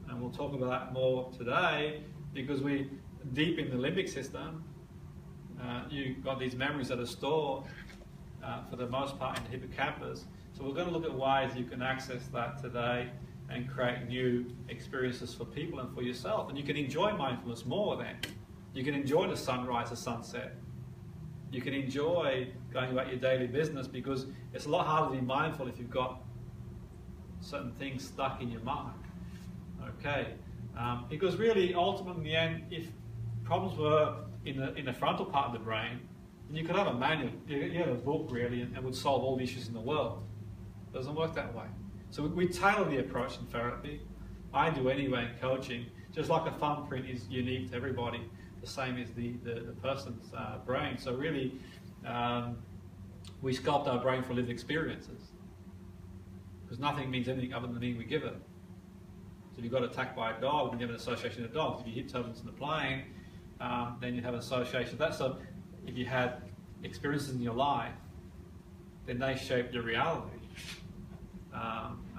And we'll talk about that more today because we deep in the limbic system, you've got these memories that are stored for the most part in the hippocampus. So we're going to look at ways you can access that today and create new experiences for people and for yourself. And you can enjoy mindfulness more then. You can enjoy the sunrise, the sunset. You can enjoy going about your daily business because it's a lot harder to be mindful if you've got certain things stuck in your mind. Okay, because really, ultimately, in the end, if problems were in the frontal part of the brain, then you could have a manual, you have a book really, and would solve all the issues in the world. It doesn't work that way. So we tailor the approach in therapy. I do anyway in coaching. Just like a thumbprint is unique to everybody, the same as the person's brain. So really, we sculpt our brain for lived experiences. Because nothing means anything other than the meaning we give it. So if you got attacked by a dog, then you have an association with dogs. If you hit turbulence in the plane, then you have an association with that. So if you had experiences in your life, then they shape your reality.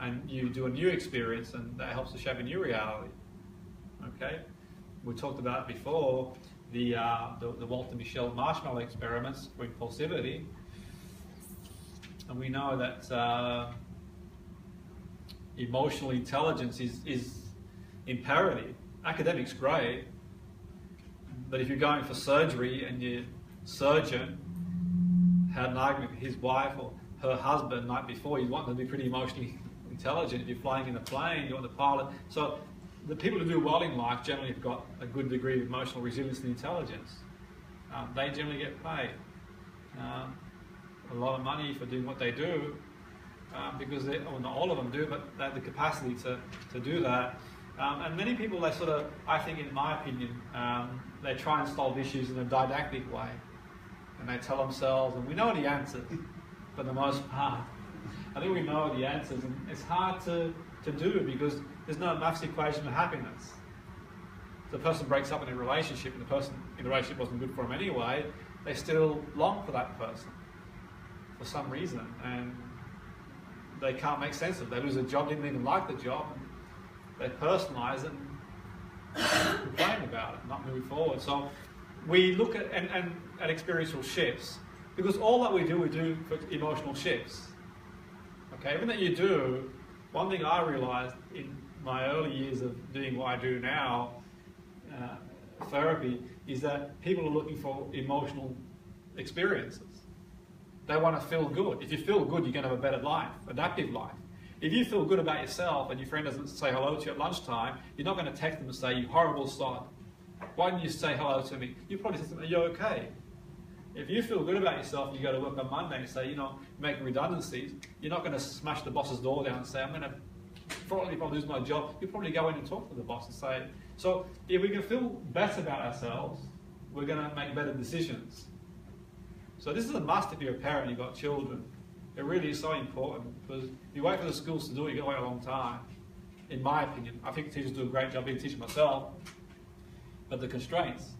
And you do a new experience, and that helps to shape a new reality. Okay, we talked about before the Walter Mischel marshmallow experiments for impulsivity, and we know that emotional intelligence is imperative. Academics great, but if you're going for surgery and your surgeon had an argument with his wife or her husband the night before, you want them to be pretty emotionally intelligent. If you're flying in a plane, you want the pilot. So the people who do well in life generally have got a good degree of emotional resilience and intelligence. They generally get paid a lot of money for doing what they do because well, not all of them do, but they have the capacity to do that. And many people, they sort of, I think in my opinion, they try and solve issues in a didactic way. And they tell themselves, and we know the answers for the most part. I think we know the answers, and it's hard to do because there's no maths equation of happiness. If the person breaks up in a relationship and the person in the relationship wasn't good for them anyway, they still long for that person for some reason, and they can't make sense of it. They lose a job, didn't even like the job, and they personalise it and complain about it, not move forward. So we look at at experiential shifts, because all that we do for emotional shifts. Okay, everything that you do, one thing I realised in my early years of doing what I do now, therapy, is that people are looking for emotional experiences. They want to feel good. If you feel good, you're going to have a better life, adaptive life. If you feel good about yourself and your friend doesn't say hello to you at lunchtime, you're not going to text them and say, "You horrible sod. Why didn't you say hello to me?" You probably say something, "You're okay." If you feel good about yourself and you go to work on Monday and say, making redundancies, you're not going to smash the boss's door down and say, "I'm going to probably lose my job." You'll probably go in and talk to the boss and say, so if we can feel better about ourselves, we're going to make better decisions. So this is a must if you're a parent and you've got children. It really is so important, because if you wait for the schools to do it, you're going to wait a long time, in my opinion. I think teachers do a great job being a teacher myself, but the constraints.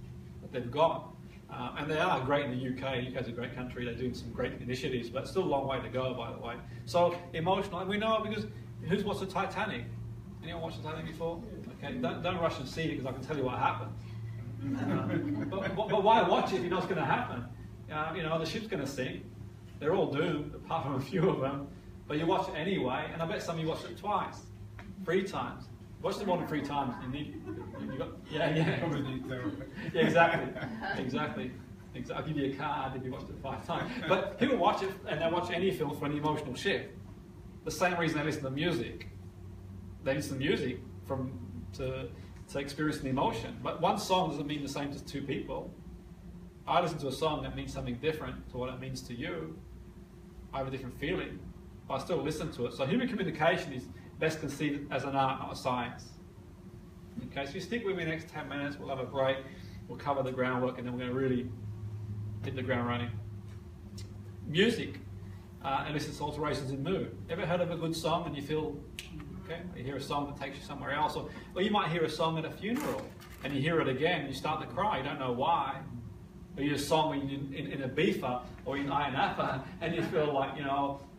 they've got. And they are great in the UK. The UK is a great country. They're doing some great initiatives, but still a long way to go, by the way. So emotional, and we know it because who's watched the Titanic? Anyone watched the Titanic before? Okay, don't rush and see it because I can tell you what happened. But why watch it if you know what's going to happen? The ship's going to sink. They're all doomed, apart from a few of them. But you watch it anyway, and I bet some of you watched it twice, 3 times. Watch it more than 3 times. Probably need therapy. Yeah, exactly. I'll give you a card if you watched it 5 times. But people watch it, and they watch any film for an emotional shift. The same reason they listen to music. They listen to music to experience an emotion. But one song doesn't mean the same to 2 people. I listen to a song that means something different to what it means to you. I have a different feeling, but I still listen to it. So human communication is best conceived as an art, not a science. Okay, so you stick with me the next 10 minutes, we'll have a break, we'll cover the groundwork, and then we're going to really hit the ground running. Music elicits alterations in mood. Ever heard of a good song and you feel, okay, you hear a song that takes you somewhere else, or you might hear a song at a funeral, and you hear it again, and you start to cry, you don't know why. Or you hear a song in a beefer or in Iron Appa, and you feel like,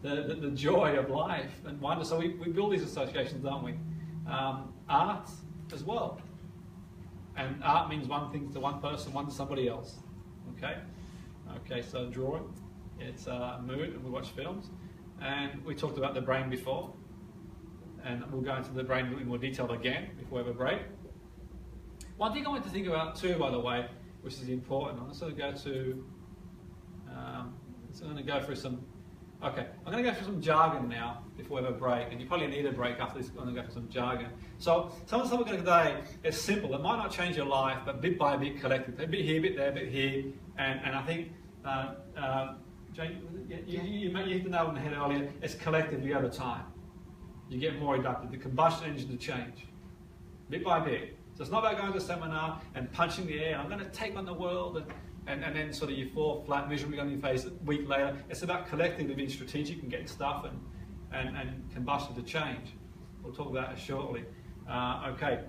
the joy of life and wonder. So we build these associations, don't we? Art as well. And art means one thing to one person, one to somebody else. Okay, so drawing, it's mood, and we watch films. And we talked about the brain before, and we'll go into the brain in more detail again before we have a break. One thing I want to think about too, by the way, which is important. I'm going to go through some. Okay, I'm going to go through some jargon now before we have a break, and you probably need a break after this. I'm going to go through some jargon. So some of the stuff we're going to today is simple. It might not change your life, but bit by bit, collectively, a bit here, a bit there, a bit here, and I think Jane, you hit the nail on the head earlier. It's collectively over time. You get more inducted. The combustion engine to change, bit by bit. So it's not about going to a seminar and punching the air, I'm going to take on the world, and then sort of you fall flat, miserably on your face a week later. It's about collectively being strategic and getting stuff and combustion to change. We'll talk about that shortly. Okay,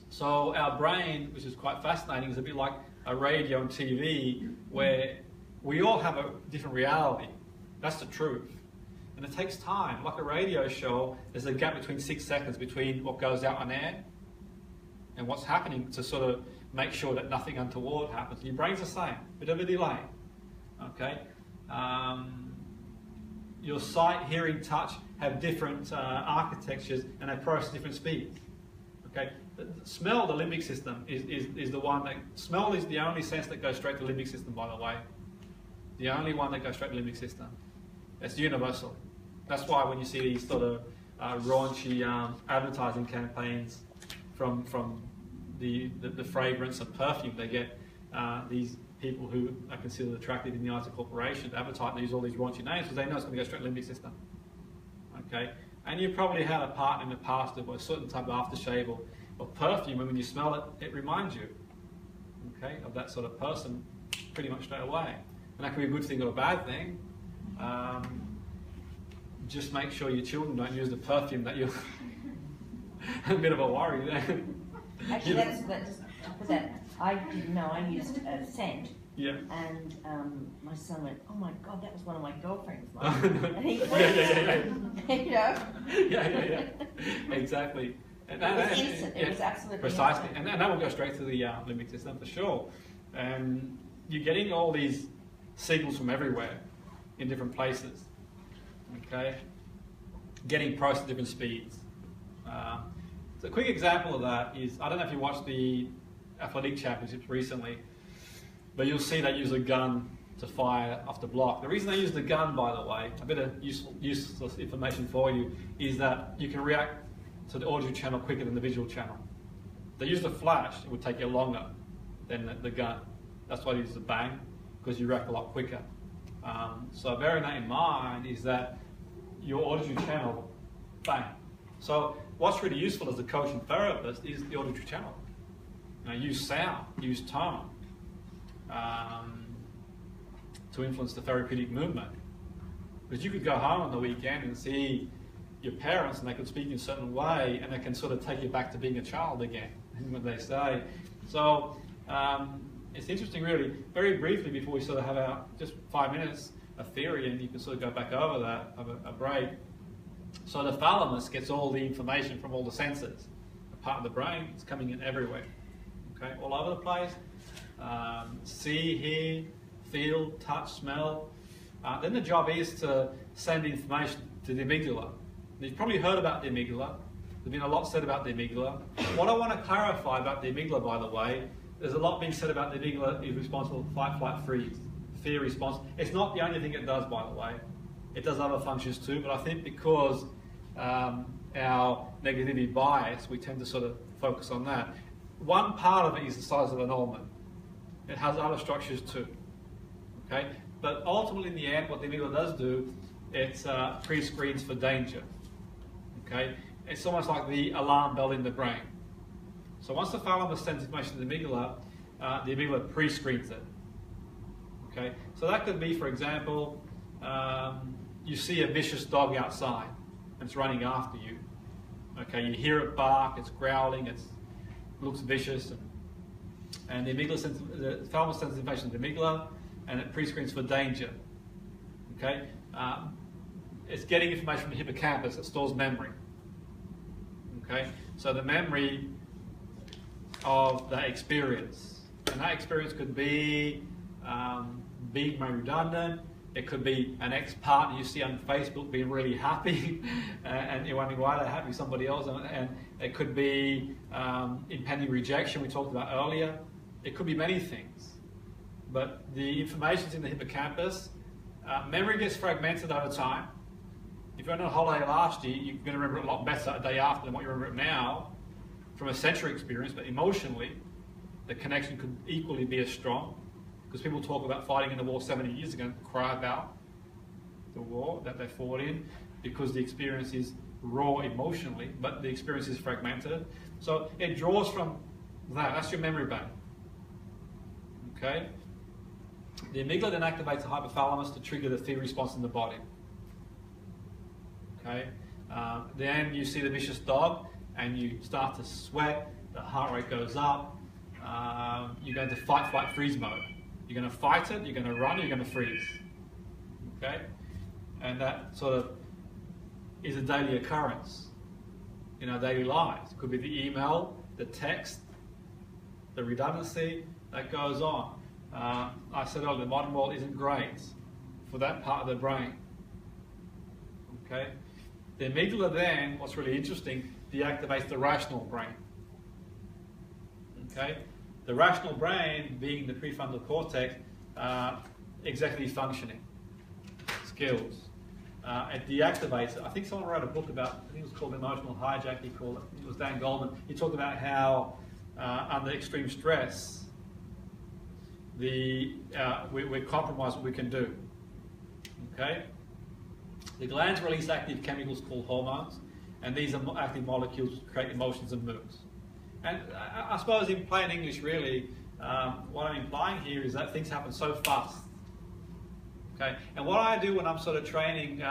so our brain, which is quite fascinating, is a bit like a radio and TV, where we all have a different reality. That's the truth. And it takes time. Like a radio show, there's a gap between 6 seconds between what goes out on air and what's happening to sort of make sure that nothing untoward happens. Your brain's the same, bit of a delay. Okay, your sight, hearing, touch have different architectures, and they process different speeds. Okay, smell, the limbic system is the one that smell is the only sense that goes straight to the limbic system. By the way, the only one that goes straight to the limbic system. It's universal. That's why when you see these sort of raunchy advertising campaigns from the fragrance and perfume, they get these people who are considered attractive in the eyes of corporations to advertise, and they use all these raunchy names because they know it's going to go straight to the limbic system. Okay, and you probably had a partner in the past of a certain type of aftershave or perfume, and when you smell it, it reminds you, okay, of that sort of person pretty much straight away. And that could be a good thing or a bad thing. Just make sure your children don't use the perfume that you're a bit of a worry there. Actually, I didn't know I used a scent. Yeah. And my son went, "Oh my God, that was one of my girlfriend's." And he went, yeah. Yeah. Exactly. And it was instant. It was absolutely precisely. instant. And that will go straight to the limbic system for sure. And you're getting all these signals from everywhere in different places. Okay, getting processed at different speeds. So a quick example of that is, I don't know if you watched the athletic championships recently, but you'll see they use a gun to fire off the block. The reason they use the gun, by the way, a bit of useless information for you, is that you can react to the audio channel quicker than the visual channel. If they use the flash, it would take you longer than the gun. That's why they use the bang, because you react a lot quicker. So bearing that in mind is that your auditory channel, bang. So what's really useful as a coach and therapist is the auditory channel. Use sound, use tone to influence the therapeutic movement. Because you could go home on the weekend and see your parents and they could speak in a certain way and they can sort of take you back to being a child again, what they say. So it's interesting really, very briefly before we sort of have our, just 5 minutes of theory, and you can sort of go back over that, have a break. So the thalamus gets all the information from all the senses. A part of the brain, it's coming in everywhere, okay, all over the place. See, hear, feel, touch, smell. Then the job is to send information to the amygdala. You've probably heard about the amygdala. There's been a lot said about the amygdala. What I want to clarify about the amygdala, by the way, there's a lot being said about the amygdala is responsible for fight, flight, freeze, fear response. It's not the only thing it does, by the way. It does other functions too, but I think because our negativity bias, we tend to sort of focus on that. One part of it is the size of an almond. It has other structures too, okay? But ultimately in the end, what the amygdala does do, it pre-screens for danger, okay? It's almost like the alarm bell in the brain. So once the thalamus sends information to the amygdala pre-screens it, okay? So that could be, for example, you see a vicious dog outside and it's running after you, okay? You hear it bark, it's growling, it looks vicious, and the thalamus sends information to the amygdala, and it pre-screens for danger, okay? It's getting information from the hippocampus that stores memory, okay? So the memory of that experience, and that experience could be being redundant. It could be an ex-partner you see on Facebook being really happy and you're wondering why they're happy with somebody else, and it could be impending rejection we talked about earlier. It could be many things, but the information's in the hippocampus. Memory gets fragmented over time. If you're on a holiday last year, you're going to remember it a lot better a day after than what you remember it now from a sensory experience, but emotionally the connection could equally be as strong, because people talk about fighting in the war 70 years ago and cry about the war that they fought in because the experience is raw emotionally, but the experience is fragmented. So it draws from that. That's your memory bank. Okay? The amygdala then activates the hypothalamus to trigger the fear response in the body. Okay? Then you see the vicious dog and you start to sweat, the heart rate goes up, you're going to fight, flight, freeze mode. You're going to fight it, you're going to run, you're going to freeze. Okay? And that sort of is a daily occurrence in our daily lives. It could be the email, the text, the redundancy that goes on. I said earlier, the modern world isn't great for that part of the brain. Okay? The amygdala then, what's really interesting, deactivates the rational brain. Okay? The rational brain, being the prefrontal cortex, executive functioning, skills. It deactivates it. I think someone wrote a book about, I think it was called Emotional Hijack, he called it. It was Dan Goldman. He talked about how under extreme stress, we're compromised what we can do. Okay? The glands release active chemicals called hormones, and these are active molecules that create emotions and moods. And I suppose in plain English, really, what I'm implying here is that things happen so fast. Okay? And what I do when I'm sort of training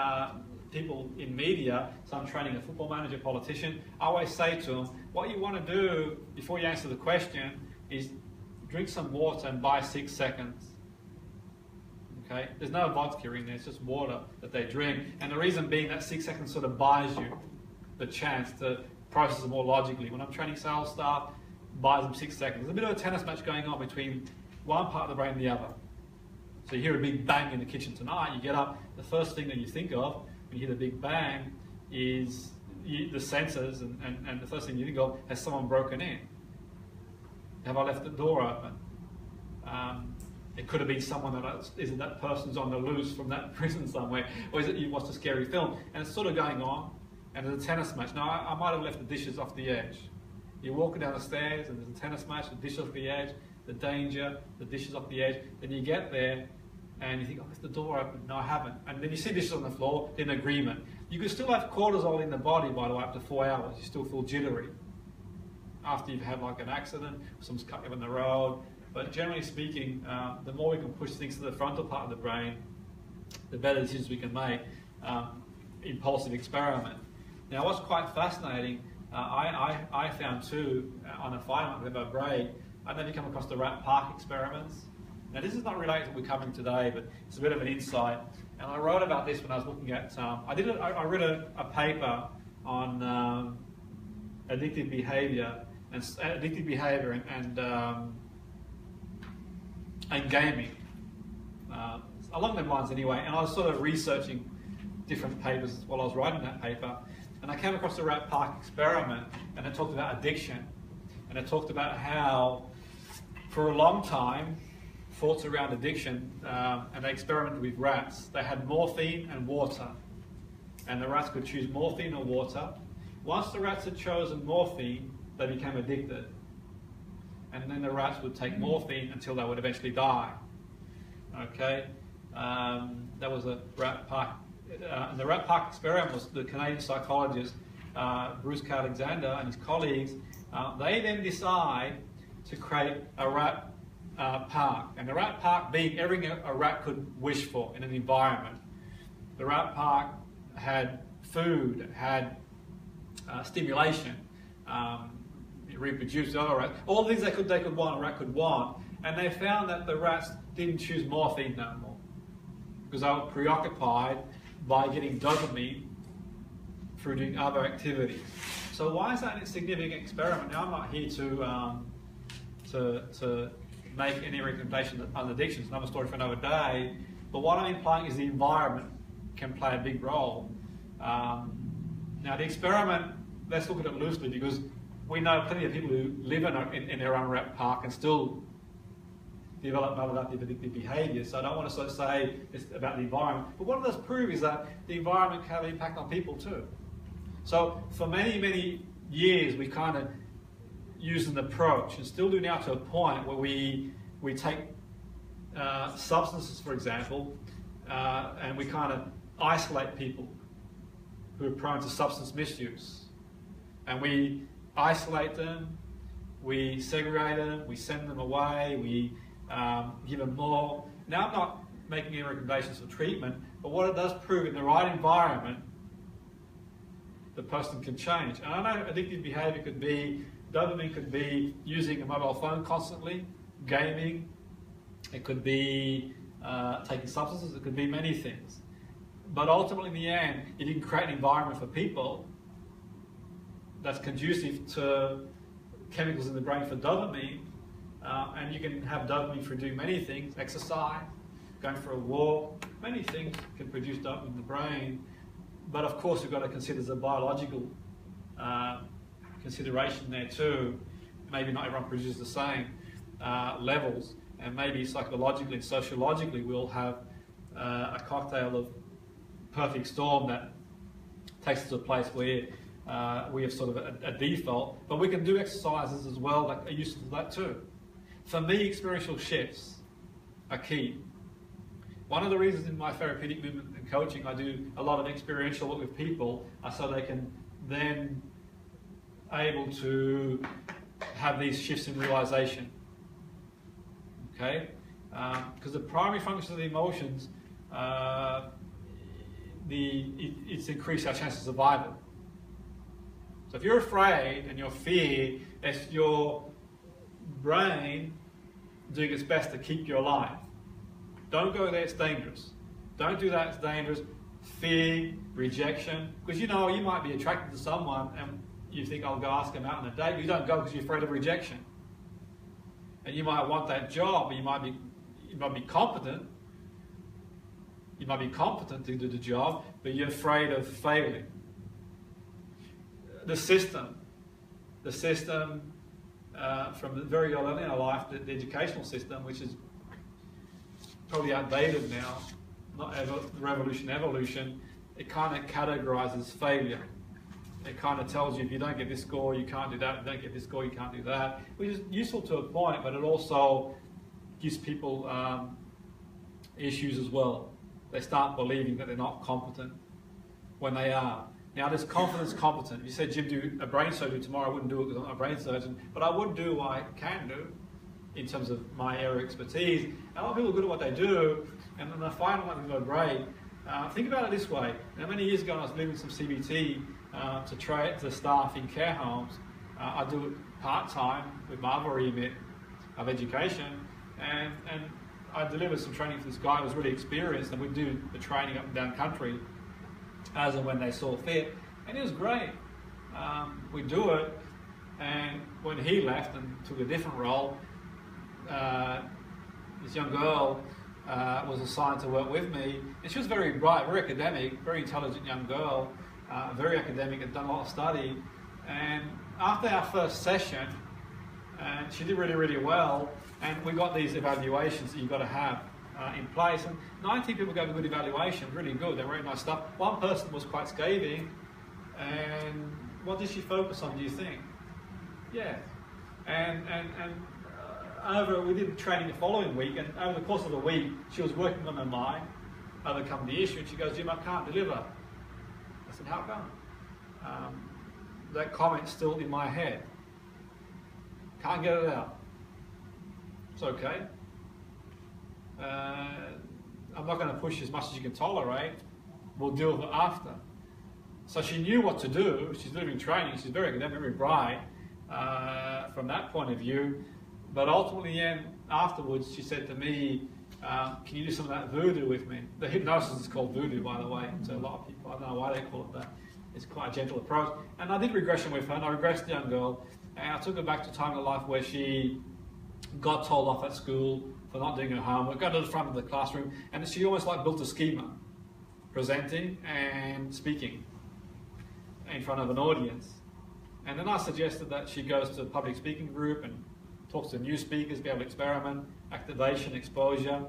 people in media, so I'm training a football manager, politician, I always say to them, what you want to do before you answer the question is drink some water and buy 6 seconds. Okay? There's no vodka in there, it's just water that they drink. And the reason being that 6 seconds sort of buys you the chance to process it more logically. When I'm training sales staff, buys them 6 seconds. There's a bit of a tennis match going on between one part of the brain and the other. So you hear a big bang in the kitchen tonight, you get up, the first thing that you think of when you hear the big bang is the senses, and the first thing you think of, has someone broken in? Have I left the door open? It could have been someone that person's on the loose from that prison somewhere, or is it you watched a scary film? And it's sort of going on, and there's a tennis match. Now, I might have left the dishes off the edge. You're walking down the stairs, and there's a tennis match, the dishes off the edge, the danger, the dishes off the edge. Then you get there, and you think, oh, left the door open. No, I haven't. And then you see dishes on the floor, in agreement. You can still have cortisol in the body, by the way, up to 4 hours. You still feel jittery after you've had like an accident, someone's cut you on the road. But generally speaking, the more we can push things to the frontal part of the brain, the better decisions we can make. Impulsive experiment. Now, what's quite fascinating, I found too, on a 5-month break, and then you come across the rat park experiments. Now this is not related to what we're covering today, but it's a bit of an insight. And I wrote about this when I was looking at, I read a paper on addictive behavior and gaming, along those lines anyway. And I was sort of researching different papers while I was writing that paper, and I came across the rat park experiment, and it talked about addiction, and it talked about how for a long time thoughts around addiction, and they experimented with rats. They had morphine and water, and the rats could choose morphine or water. Once the rats had chosen morphine, they became addicted, and then the rats would take morphine until they would eventually die. Okay, that was a rat park. And the rat park experiment was the Canadian psychologist Bruce Alexander and his colleagues. They then decide to create a rat park, and the rat park being everything a rat could wish for in an environment. The rat park had food, it had stimulation, it reproduced the other rats. All these they could want, a rat could want, and they found that the rats didn't choose morphine no more because they were preoccupied by getting dopamine through doing other activities. So why is that an insignificant experiment? Now I'm not here to make any recommendations on addictions, another story for another day, but what I'm implying is the environment can play a big role. Now the experiment, let's look at it loosely, because we know plenty of people who live in their own rat park and still develop maladaptive addictive behaviour, so I don't want to sort of say it's about the environment, but what it does prove is that the environment can have an impact on people too. So for many, many years we kind of used an approach, and still do now to a point, where we take substances, for example, and we kind of isolate people who are prone to substance misuse. And we isolate them, we segregate them, we send them away, we give them more. Now I'm not making any recommendations for treatment, but what it does prove, in the right environment, the person can change. And I know addictive behaviour could be, dopamine could be using a mobile phone constantly, gaming, it could be taking substances, it could be many things. But ultimately in the end, if you can create an environment for people that's conducive to chemicals in the brain for dopamine, and you can have dopamine for doing many things, exercise, going for a walk, many things can produce dopamine in the brain. But of course you've got to consider the biological consideration there too. Maybe not everyone produces the same levels, and maybe psychologically and sociologically we'll have a cocktail of perfect storm that takes us to a place where we have sort of a default, but we can do exercises as well that are useful to that too. For me, experiential shifts are key. One of the reasons in my therapeutic movement and coaching I do a lot of experiential work with people so they can then able to have these shifts in realization. Okay? Because the primary function of the emotions, it's increased our chance of survival. So if you're afraid and you're fear, it's your brain doing its best to keep you alive. Don't go there, it's dangerous. Don't do that, it's dangerous. Fear, rejection, because you know you might be attracted to someone and you think, I'll go ask them out on a date, but you don't go because you're afraid of rejection. And you might want that job, but you might be competent. You might be competent to do the job, but you're afraid of failing. The system from the very early in our life, the educational system, which is probably outdated now, not revolution, evolution, it kind of categorizes failure. It kind of tells you if you don't get this score, you can't do that. If you don't get this score, you can't do that, which is useful to a point, but it also gives people issues as well. They start believing that they're not competent when they are. Now, there's confidence competent. If you said, Jim, do a brain surgery tomorrow, I wouldn't do it because I'm not a brain surgeon, but I would do what I can do in terms of my area of expertise. And a lot of people are good at what they do, and then they find something to go great. Think about it this way. Now, many years ago, when I was leaving some CBT to staff in care homes, I do it part-time with my other remit, of education, and I delivered some training for this guy who was really experienced, and we do the training up and down country as and when they saw fit, and it was great. We do it, and when he left and took a different role, this young girl was assigned to work with me, and she was very bright, very academic, very intelligent young girl, very academic, had done a lot of study, and after our first session, and she did really, really well, and we got these evaluations that you've got to have in place, and 19 people gave a good evaluation, really good, they were very nice stuff. One person was quite scathing, and what did she focus on, do you think? Yeah, and we did training the following week, and over the course of the week, she was working on her mind, overcome the issue, and she goes, Jim, I can't deliver. I said, how come? That comment's still in my head. Can't get it out. It's okay. I'm not going to push as much as you can tolerate. We'll deal with it after. So she knew what to do. She's living training. She's very academic, very bright from that point of view. But ultimately, afterwards, she said to me, can you do some of that voodoo with me? The hypnosis is called voodoo, by the way, to a lot of people. I don't know why they call it that. It's quite a gentle approach. And I did regression with her, and I regressed the young girl. And I took her back to a time in her life where she got told off at school for not doing her homework, got to the front of the classroom, and she almost like built a schema, presenting and speaking in front of an audience. And then I suggested that she goes to a public speaking group and talks to new speakers, be able to experiment, activation, exposure,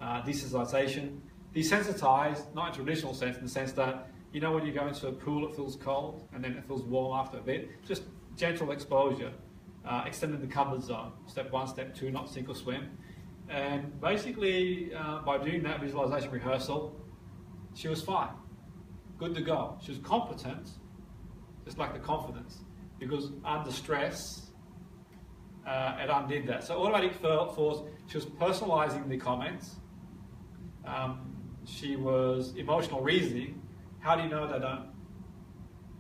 desensitization. Desensitize, not in a traditional sense, in the sense that, you know, when you go into a pool, it feels cold, and then it feels warm after a bit. Just gentle exposure, extending the comfort zone. Step 1, step 2, not sink or swim. And basically, by doing that visualization rehearsal, she was fine, good to go. She was competent, just like the confidence, because under stress, it undid that. So automatic force, she was personalizing the comments. She was emotional reasoning. How do you know they don't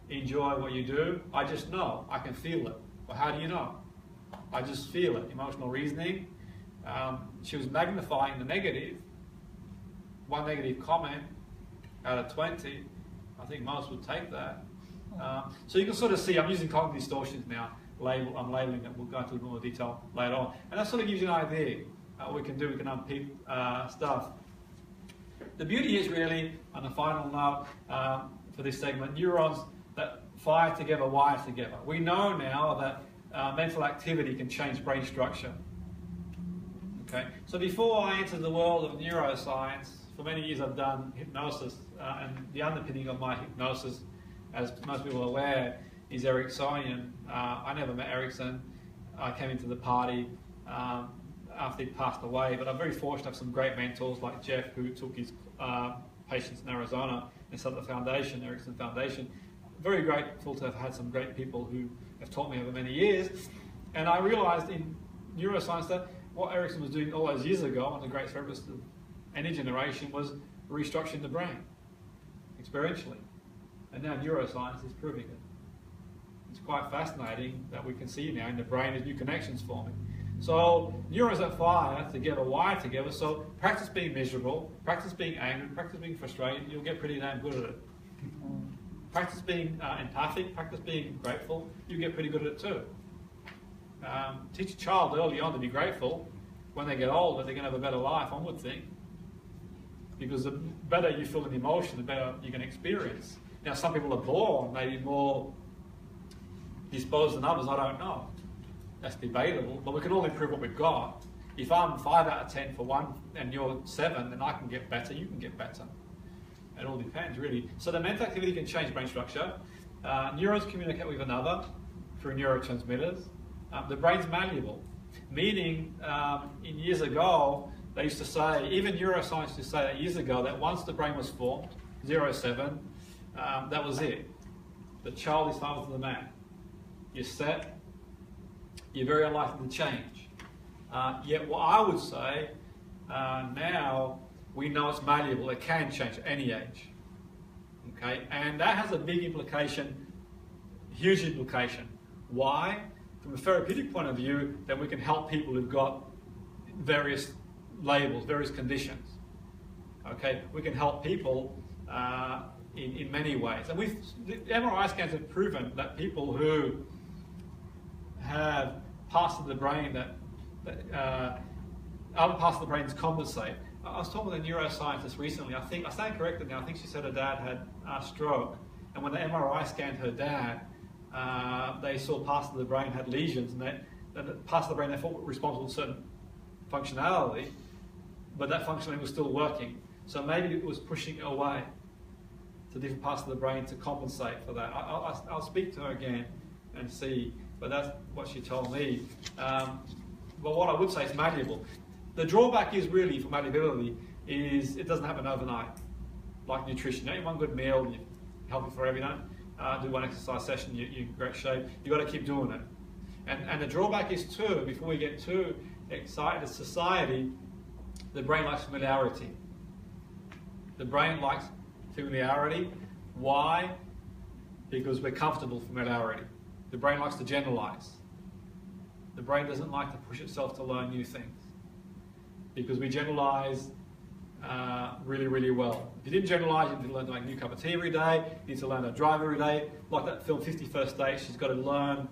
enjoy what you do? I just know. I can feel it. Well, how do you know? I just feel it. Emotional reasoning. She was magnifying the negative. One negative comment out of 20. I think most would take that. So you can sort of see, I'm using cognitive distortions now. I'm labeling it. We'll go into a little more detail later on. And that sort of gives you an idea. What we can do, we can unpick stuff. The beauty is really, on the final note for this segment, neurons that fire together, wire together. We know now that mental activity can change brain structure. Okay, so before I entered the world of neuroscience, for many years I've done hypnosis, and the underpinning of my hypnosis, as most people are aware, is Ericksonian. I never met Erickson. I came into the party after he passed away, but I'm very fortunate to have some great mentors like Jeff, who took his patients in Arizona and set up the foundation, Erickson Foundation. Very grateful to have had some great people who have taught me over many years. And I realized in neuroscience that what Erickson was doing all those years ago, one of the great therapists of any generation, was restructuring the brain experientially. And now neuroscience is proving it. It's quite fascinating that we can see now in the brain there's new connections forming. So neurons that fire together, wire together. So practice being miserable, practice being angry, practice being frustrated, you'll get pretty damn good at it. Practice being empathic, practice being grateful, you get pretty good at it too. Teach a child early on to be grateful. When they get older, they're going to have a better life, I would think. Because the better you feel an emotion, the better you can experience. Now, some people are born maybe more disposed than others, I don't know. That's debatable, but we can all improve what we've got. If I'm 5 out of 10 for one and you're 7, then I can get better, you can get better. It all depends, really. So the mental activity can change brain structure. Neurons communicate with another through neurotransmitters. The brain's malleable, meaning in years ago, they used to say, even neuroscientists used to say that years ago, that once the brain was formed, 0-7, that was it. The child is father to the man. You're set, you're very unlikely to change. Yet what I would say, now we know it's malleable, it can change at any age. Okay, and that has a big implication, huge implication. Why? from a therapeutic point of view, then we can help people who've got various labels, various conditions. Okay, we can help people in many ways. And the MRI scans have proven that people who have parts of the brain that other parts of the brains compensate. I was talking with a neuroscientist recently. I stand corrected now. I think she said her dad had a stroke, and when the MRI scanned her dad, they saw parts of the brain had lesions, and the parts of the brain they thought were responsible for certain functionality, but that functionality was still working. So maybe it was pushing away to different parts of the brain to compensate for that. I'll speak to her again and see, but that's what she told me. But what I would say is malleable. The drawback is really for malleability is it doesn't happen overnight. Like nutrition, you eat one good meal, you're healthy forever, you don't do one exercise session, you're in great shape. You've got to keep doing it. And the drawback is too, before we get too excited as society, the brain likes familiarity. The brain likes familiarity. Why? Because we're comfortable with familiarity. The brain likes to generalize. The brain doesn't like to push itself to learn new things, because we generalize really, really well. If you didn't generalize, you need to learn to make a new cup of tea every day, you need to learn how to drive every day. Like that film 50 First Dates, she's got to learn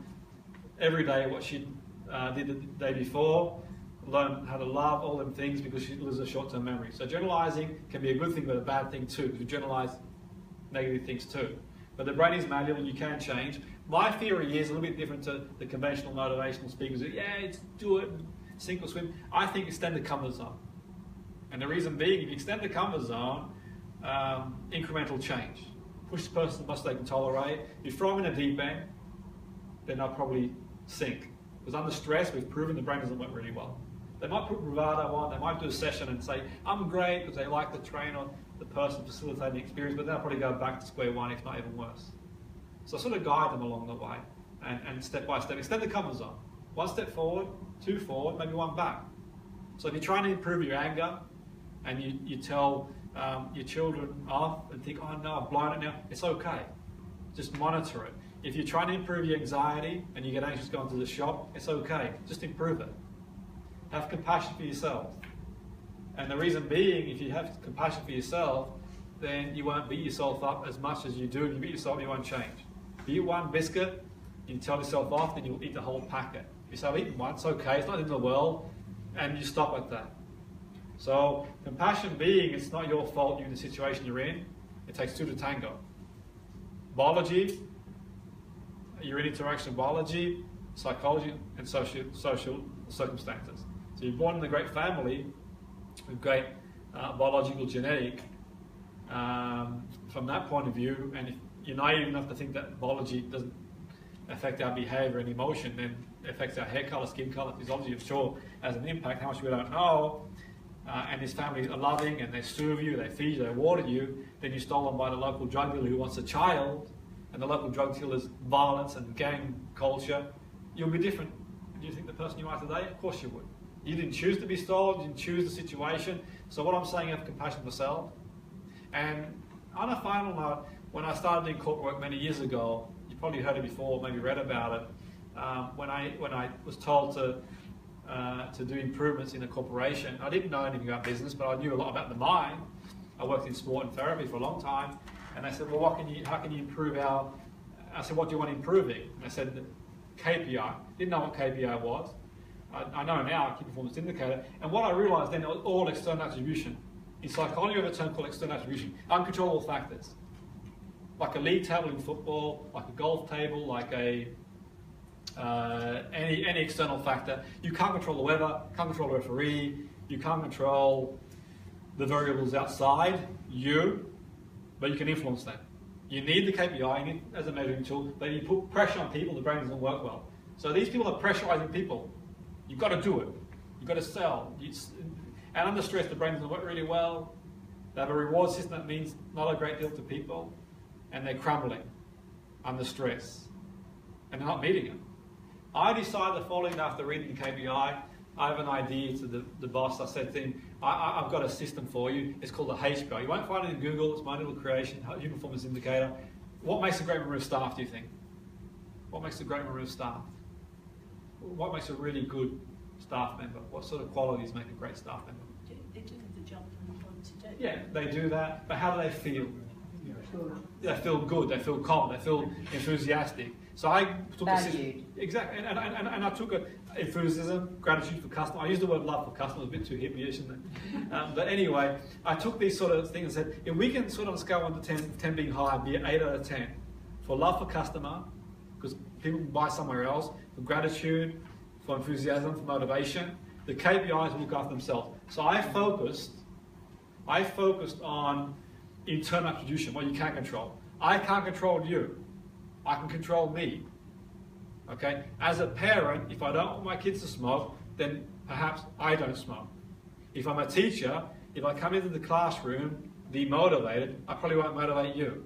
every day what she did the day before, learn how to love, all them things, because she loses a short-term memory. So generalizing can be a good thing, but a bad thing too, because we generalize negative things too. But the brain is malleable and you can change. My theory is a little bit different to the conventional motivational speakers. Yeah, it's do it, sink or swim. I think extend the comfort zone. And the reason being, if you extend the comfort zone, incremental change. Push the person the most they can tolerate. If you throw them in a deep end, then they'll probably sink. Because under stress, we've proven the brain doesn't work really well. They might put bravado on, they might do a session and say, I'm great, because they like the trainer, the person facilitating the experience, but they'll probably go back to square one, if not even worse. So I sort of guide them along the way, and step by step, extend the comfort zone. One step forward, two forward, maybe one back. So if you're trying to improve your anger, and you tell your children off and think, oh no, I've blown it now, it's okay. Just monitor it. If you're trying to improve your anxiety and you get anxious going to the shop, it's okay. Just improve it. Have compassion for yourself. And the reason being, if you have compassion for yourself, then you won't beat yourself up as much as you do. If you beat yourself, you won't change. If you eat one biscuit, you tell yourself off, then you'll eat the whole packet. If you say, I've eaten one, it's okay, it's not the end of the world, and you stop at that. So compassion being, it's not your fault you're in the situation you're in. It takes two to tango. Biology, you're in interaction with biology, psychology, and social circumstances. So you're born in a great family with great biological genetic. From that point of view, and if you're naive enough to think that biology doesn't affect our behavior and emotion, then it affects our hair color, skin color, physiology, I'm sure has an impact, how much we don't know. And his family are loving and they serve you, they feed you, they water you, then you're stolen by the local drug dealer who wants a child, and the local drug dealer's violence and gang culture, you'll be different. Do you think the person you are today? Of course you would. You didn't choose to be stolen, you didn't choose the situation. So what I'm saying, have compassion for self. And on a final note, when I started doing corporate work many years ago, you probably heard it before, maybe read about it, when I was told to do improvements in a corporation, I didn't know anything about business, but I knew a lot about the mind. I worked in sport and therapy for a long time, and they said, well, how can you improve I said, what do you want improving? And they said, KPI. Didn't know what KPI was. I know now, key performance indicator, and what I realized then, it was all external attribution. In psychology, we have a term called external attribution, uncontrollable factors. Like a league table in football, like a golf table, like any external factor. You can't control the weather, can't control the referee, you can't control the variables outside you, but you can influence them. You need the KPI, you need as a measuring tool, but you put pressure on people, the brain doesn't work well. So these people are pressurizing people. You've got to do it. You've got to sell. And under stress, the brain doesn't work really well. They have a reward system that means not a great deal to people, and they're crumbling under stress, and they're not meeting it. I decided the following after reading the KPI. I have an idea to the boss. I said to him, I've got a system for you. It's called the HPI. You won't find it in Google. It's my little creation, Human Performance Indicator. What makes a great member of staff, do you think? What makes a great member of staff? what makes a really good staff member? What sort of qualities make a great staff member? They do the job they want to do. Yeah, they do that, but how do they feel? They feel good, they feel calm, they feel enthusiastic. So I took Valued. exactly, and I took enthusiasm, gratitude for customer. I used the word love for customer, a bit too hippie, isn't it? But anyway, I took these sort of things and said, if we can sort of scale 1 to 10, 10 being high, be an 8 out of 10 for love for customer, because people can buy somewhere else, for gratitude, for enthusiasm, for motivation. The KPIs will look after themselves. So I focused on internal attribution, what you can't control. I can't control you. I can control me. Okay? As a parent, if I don't want my kids to smoke, then perhaps I don't smoke. If I'm a teacher, if I come into the classroom demotivated, I probably won't motivate you.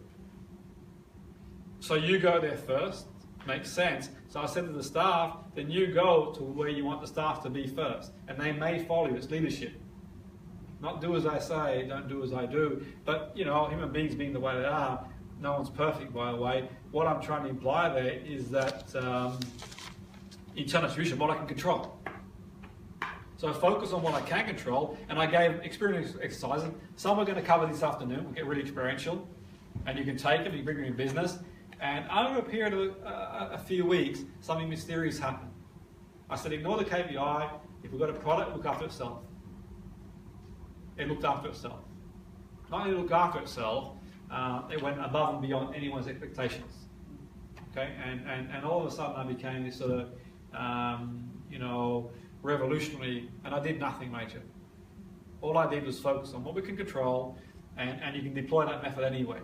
So you go there first. Makes sense. So I said to the staff, then you go to where you want the staff to be first. And they may follow you. It's leadership. Not do as I say, don't do as I do. But, you know, human beings being the way they are, no one's perfect, by the way. What I'm trying to imply there is that internal attribution, what I can control. So I focus on what I can control, and I gave experience exercises. Some we're going to cover this afternoon. We'll get really experiential, and you can take them, you bring them in business. And over a period of a few weeks, something mysterious happened. I said, ignore the KPI. If we've got a product, look after itself. It looked after itself. Not only look after itself, it went above and beyond anyone's expectations. Okay, and all of a sudden I became this sort of, you know, revolutionary, and I did nothing major. All I did was focus on what we can control, and you can deploy that method anywhere.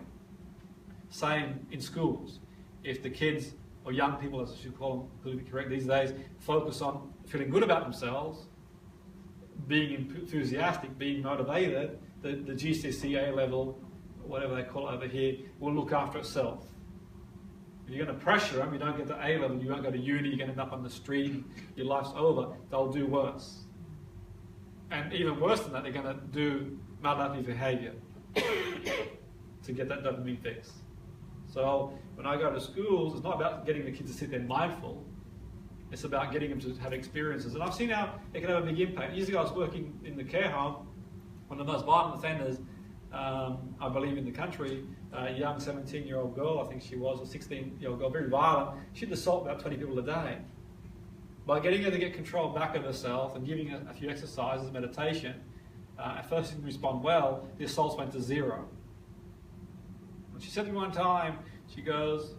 Same in schools. If the kids, or young people as I should call them, politically correct these days, focus on feeling good about themselves, being enthusiastic, being motivated, the GCSE A level, whatever they call it over here, will look after itself. If you're going to pressure them, you don't get to A level, you won't go to uni, you're going to end up on the street, your life's over, they'll do worse. And even worse than that, they're going to do maladaptive behaviour to get that dopamine fix. So when I go to schools, it's not about getting the kids to sit there mindful, it's about getting them to have experiences. And I've seen how it can have a big impact. Years ago I was working in the care home, one of the most violent offenders, I believe, in the country, a young 17-year-old girl, I think she was, or 16-year-old girl, very violent. She'd assault about 20 people a day. By getting her to get control back of herself and giving her a few exercises, meditation, at first she didn't respond well, the assaults went to 0. And she said to me one time, she goes,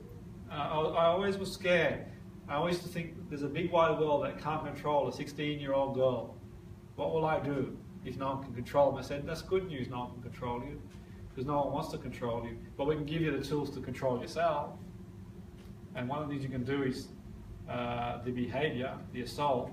I always was scared. I always used to think there's a big wide world that can't control a 16-year-old girl. What will I do if no one can control them? I said, that's good news, no one can control you, because no one wants to control you. But we can give you the tools to control yourself. And one of the things you can do is the behaviour, the assault,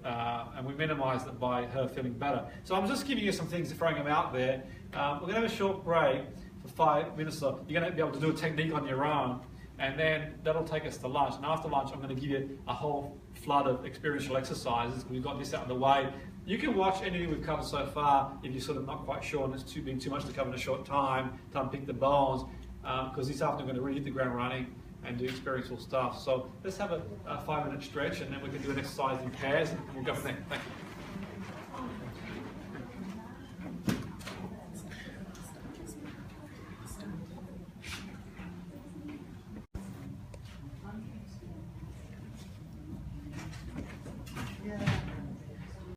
and we minimise it by her feeling better. So I'm just giving you some things, throwing them out there. We're going to have a short break for 5 minutes. So you're going to be able to do a technique on your own, and then that'll take us to lunch. And after lunch, I'm going to give you a whole flood of experiential exercises. We've got this out of the way. You can watch anything we've covered so far if you're sort of not quite sure and it's been too much to cover in a short time to unpick the bones, because this afternoon we're going to really hit the ground running and do experiential stuff. So let's have a 5-minute stretch, and then we can do an exercise in pairs, and we'll go from there. Thank you.